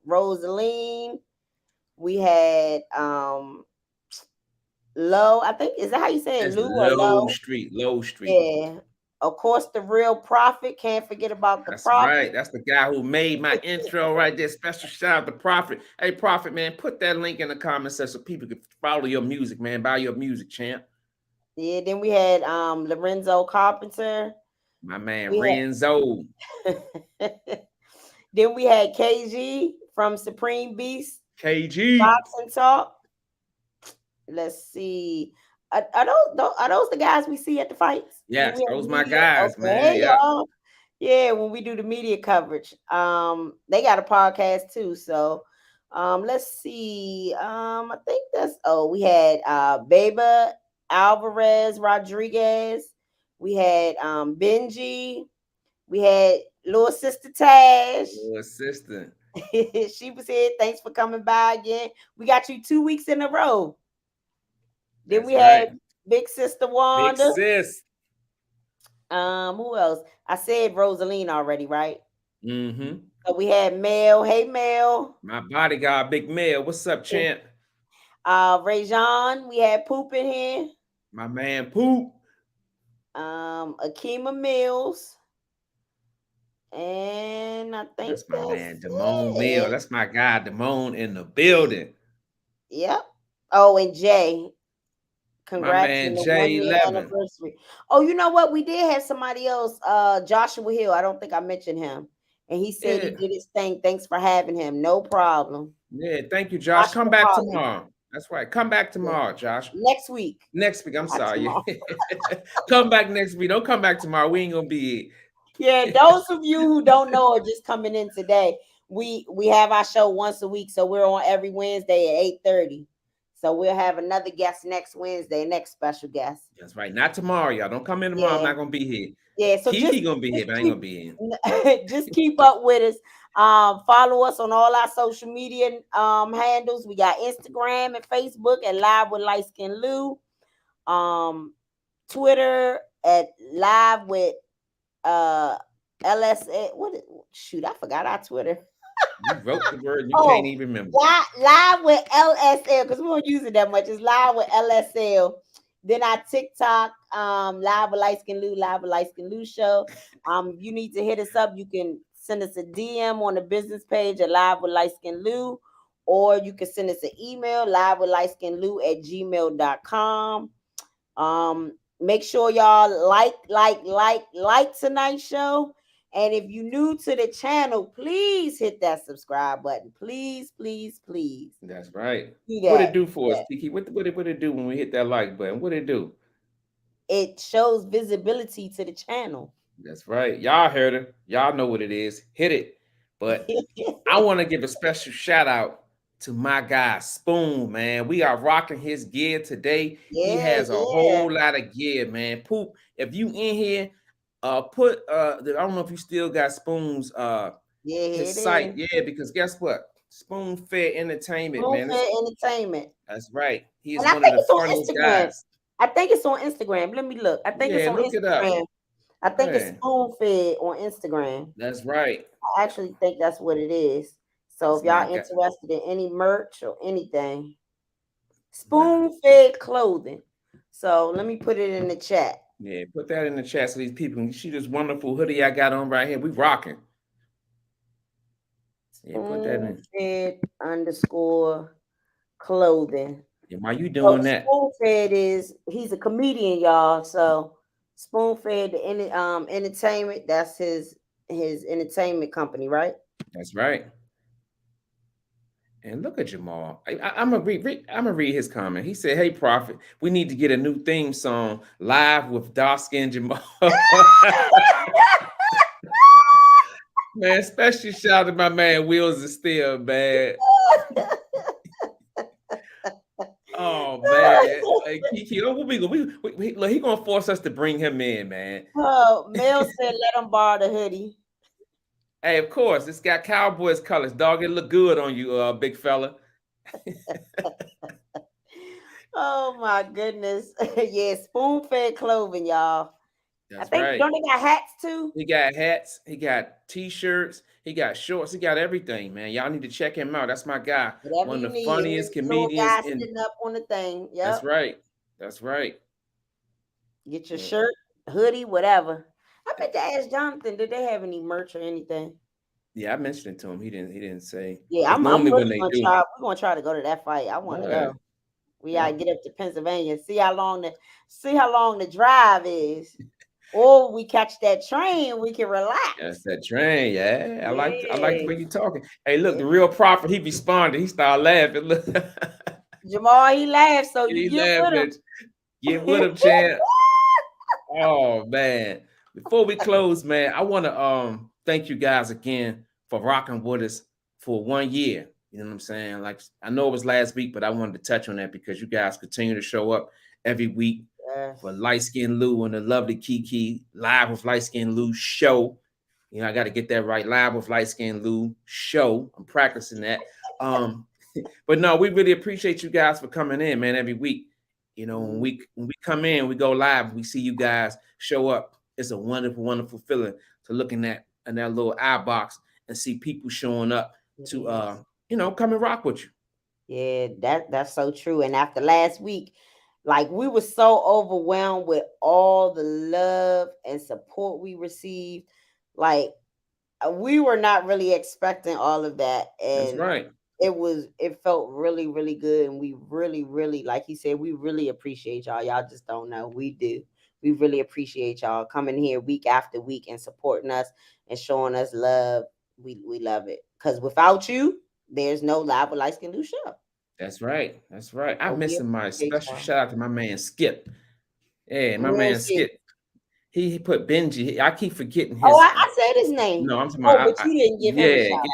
Speaker 4: Rosaline. We had Low. I think is that how you say it?
Speaker 3: That's
Speaker 4: Lou or
Speaker 3: Low
Speaker 4: Low?
Speaker 3: Street. Low Street.
Speaker 4: Yeah. Of course, the real prophet. Can't forget about the
Speaker 3: That's
Speaker 4: prophet.
Speaker 3: right. That's the guy who made my intro right there. Special shout out to Prophet. Hey, Prophet, man, put that link in the comment section so people can follow your music, man. Buy your music, champ.
Speaker 4: Yeah, then we had Lorenzo Carpenter.
Speaker 3: My man,
Speaker 4: We
Speaker 3: Renzo.
Speaker 4: had then we had KG from Supreme Beast
Speaker 3: KG.
Speaker 4: Boxing Talk. Let's see. Are those the guys we see at the fights?
Speaker 3: Yes,
Speaker 4: When we have
Speaker 3: those
Speaker 4: the
Speaker 3: my
Speaker 4: media?
Speaker 3: guys,
Speaker 4: Okay,
Speaker 3: man.
Speaker 4: hey,
Speaker 3: Yeah.
Speaker 4: y'all. Yeah, when we do the media coverage. They got a podcast too. So let's see. I think we had Beba Alvarez Rodriguez. We had Benji. We had little sister Tash.
Speaker 3: Little assistant.
Speaker 4: She was here. Thanks for coming by again. We got you 2 weeks in a row. Then
Speaker 3: That's
Speaker 4: we had
Speaker 3: right.
Speaker 4: Big Sister
Speaker 3: Big
Speaker 4: Wanda.
Speaker 3: sis.
Speaker 4: Who else? I said Rosaline already, right?
Speaker 3: Mm-hmm.
Speaker 4: So we had Mel. Hey Mel.
Speaker 3: My bodyguard, Big Mel. What's up, champ?
Speaker 4: Rajon. We had Poop in here.
Speaker 3: My man, Poop.
Speaker 4: Akima Mills. And I think
Speaker 3: That's my man,
Speaker 4: that's
Speaker 3: Damone Mill.
Speaker 4: it.
Speaker 3: That's my guy, Damone, in the building.
Speaker 4: Yep. Oh, and Jay.
Speaker 3: My
Speaker 4: Congrats
Speaker 3: man,
Speaker 4: on the 1 year
Speaker 3: J11.
Speaker 4: anniversary. Oh, you know what? We did have somebody else, Joshua Hill. I don't think I mentioned him. And he said he
Speaker 3: Yeah.
Speaker 4: did his thing. Thanks for having him. No problem.
Speaker 3: Yeah, thank you, Josh.
Speaker 4: Joshua
Speaker 3: Come back
Speaker 4: Holly.
Speaker 3: tomorrow. That's right. Come back tomorrow, Josh.
Speaker 4: Next week.
Speaker 3: Next week. I'm
Speaker 4: Not
Speaker 3: sorry.
Speaker 4: tomorrow.
Speaker 3: Come back next week. Don't come back tomorrow. We ain't gonna be
Speaker 4: Yeah, those of you who don't know are just coming in today. We have our show once a week, so we're on every Wednesday at 8:30. So we'll have another guest next Wednesday, next special guest.
Speaker 3: That's right. Not tomorrow, y'all. Don't come in tomorrow. I'm not gonna be here.
Speaker 4: Yeah, so
Speaker 3: Kiki gonna be here, but I ain't gonna be in.
Speaker 4: just keep up with us. Follow us on all our social media handles. We got Instagram and Facebook at Live with Liteskin Lou. Twitter at Live with LSA. Shoot, I forgot our Twitter.
Speaker 3: You wrote the word, you can't even remember.
Speaker 4: Live with LSL, because we don't use it that much. It's Live with LSL. Then our TikTok, Live with Liteskin Lou, Live with Liteskin Lou show. If you need to hit us up, you can send us a DM on the business page at Live with Liteskin Lou, or you can send us an email, livewithliteskinlou@gmail.com. Make sure y'all like tonight's show. And if you're new to the channel, please hit that subscribe button. Please, please, please.
Speaker 3: That's right.
Speaker 4: Do
Speaker 3: What it do for us, Kiki? What it do when we hit that like button? What it do?
Speaker 4: It shows visibility to the channel.
Speaker 3: That's right. Y'all heard it. Y'all know what it is. Hit it. But I want to give a special shout out to my guy Spoon, man. We are rocking his gear today. He has a whole lot of gear, man. Poop. If you in here, I don't know if you still got Spoon's his site. Yeah, because guess what? Spoon Fed Entertainment, man.
Speaker 4: Entertainment.
Speaker 3: That's right. He is
Speaker 4: one
Speaker 3: of the funniest guys.
Speaker 4: I think it's on Instagram. Let me look. I think it's on
Speaker 3: look
Speaker 4: Instagram.
Speaker 3: It up.
Speaker 4: I think it's Spoon Fed on Instagram.
Speaker 3: That's right.
Speaker 4: I actually think that's what it is. So if y'all interested in any merch or anything, Spoon Fed Clothing. So let me put it in the chat.
Speaker 3: Yeah, put that in the chat so these people can see this wonderful hoodie I got on right here. We rocking. Yeah, put that in.
Speaker 4: Spoon Fed _clothing.
Speaker 3: Yeah, why you doing that?
Speaker 4: Spoon Fed he's a comedian, y'all. So Spoon Fed Entertainment, that's his entertainment company, right?
Speaker 3: That's right. And look at Jamal. I'm gonna read his comment. He said, "Hey, Prophet, we need to get a new theme song live with dark skin Jamal." Man, special shout out to my man Wheels is still, man. Oh man, hey, Kiki, look, he gonna force us to bring him in, man.
Speaker 4: Oh, Mel said, "Let him borrow the hoodie."
Speaker 3: Hey, of course, it's got Cowboys colors. Dog, it look good on you, big fella.
Speaker 4: Oh my goodness. Yeah, Spoon Fed Clothing, y'all.
Speaker 3: That's
Speaker 4: I think
Speaker 3: right.
Speaker 4: Don't they got hats too?
Speaker 3: He got hats, he got t-shirts, he got shorts, he got everything, man. Y'all need to check him out. That's my guy.
Speaker 4: Whatever
Speaker 3: one of the
Speaker 4: need.
Speaker 3: funniest comedians.
Speaker 4: Sitting up on the thing. Yep.
Speaker 3: That's right. That's right.
Speaker 4: Get your shirt, hoodie, whatever. I bet they asked Jonathan, did they have any merch or anything?
Speaker 3: Yeah, I mentioned it to him. He didn't say.
Speaker 4: Yeah, I'm really gonna try. We're gonna try to go to that fight. I want to go. We gotta get up to Pennsylvania, see how long the drive is. Or we catch that train, we can relax.
Speaker 3: That's that train, yeah. I like the way you talking. Hey, look, the real Prophet, he responded. He started laughing. Look.
Speaker 4: Jamal, he laughed, so you get with him.
Speaker 3: Get with him, champ. Oh man. Before we close, man, I want to thank you guys again for rocking with us for 1 year. You know what I'm saying? Like, I know it was last week, but I wanted to touch on that because you guys continue to show up every week for Liteskin Lou and the lovely Kiki Live with Liteskin Lou show. You know, I got to get that right. Live with Liteskin Lou show. I'm practicing that. But no, we really appreciate you guys for coming in, man, every week. You know, when we come in, we go live, we see you guys show up. It's a wonderful, wonderful feeling to looking at in that little eye box and see people showing up to come and rock with you.
Speaker 4: Yeah, that's so true. And after last week, like, we were so overwhelmed with all the love and support we received. Like, we were not really expecting all of that. And
Speaker 3: that's right.
Speaker 4: It felt really, really good. And we really, really, like he said, we really appreciate y'all. Y'all just don't know. We do. We really appreciate y'all coming here week after week and supporting us and showing us love. We love it. Because without you, there's no Live with Liteskin Lou show.
Speaker 3: That's right. That's right. I'm missing my special shout out to my man Skip. Yeah, my man Skip. He put Benji. I keep forgetting his.
Speaker 4: Oh, I said his name.
Speaker 3: No, I'm talking about.
Speaker 4: But you didn't give him a shout out.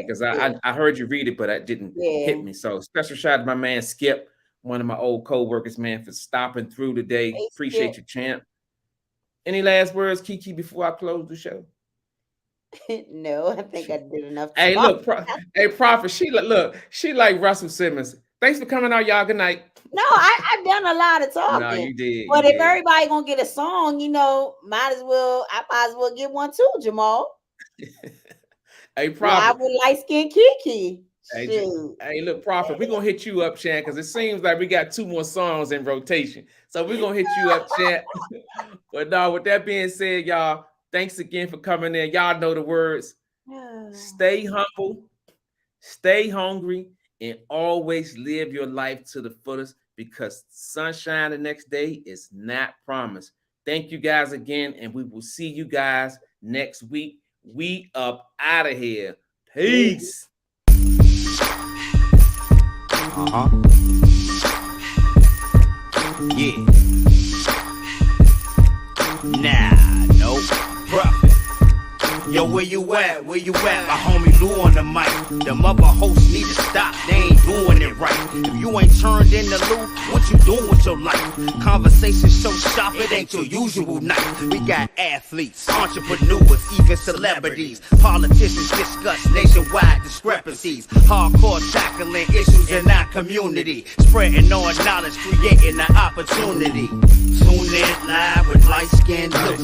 Speaker 3: Because I heard you read it, but I didn't hit me. So special shout out to my man Skip. one of my old co-workers, man, for stopping through today.
Speaker 4: Hey,
Speaker 3: Appreciate
Speaker 4: Skip.
Speaker 3: you, champ. Any last words, Kiki, before I close the show?
Speaker 4: No, I think I did enough.
Speaker 3: Hey,
Speaker 4: talk.
Speaker 3: look, hey, Prophet, she like Russell Simmons. Thanks for coming out, y'all. Good night.
Speaker 4: No, I've done a lot of talking.
Speaker 3: No, you did.
Speaker 4: But
Speaker 3: you
Speaker 4: if
Speaker 3: did.
Speaker 4: everybody gonna get a song, I might as well get one too, Jamal.
Speaker 3: Hey,
Speaker 4: Live
Speaker 3: Prophet.
Speaker 4: with Liteskin Kiki.
Speaker 3: Hey,
Speaker 4: Shoot.
Speaker 3: hey, look, Prophet, we're gonna hit you up, Chan, because it seems like we got 2 more songs in rotation. So we're gonna hit you up, Chan. But no, with that being said, y'all, thanks again for coming in. Y'all know the words. Stay humble, stay hungry, and always live your life to the fullest, because sunshine the next day is not promised. Thank you guys again, and we will see you guys next week. We up out of here. Peace.
Speaker 1: Yeah. Nah, no profit. Yo, where you at? Where you at? My homie Lou on the mic. Them other hosts need to stop. They ain't doing it right. If you ain't turned into Lou, what you doing with your life? Conversation so sharp, it ain't your usual night. We got athletes, entrepreneurs, even celebrities. Politicians discuss nationwide discrepancies. Hardcore tackling issues in our community. Spreading on knowledge, creating an opportunity. Tune in live with Liteskin Lou.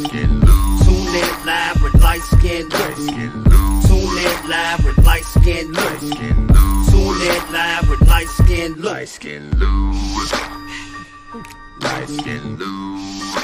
Speaker 1: Tune in live with Liteskin Lou. Tune in live with Liteskin Lou. Tune in live with Liteskin Lou.
Speaker 2: Liteskin Lou. Liteskin Lou.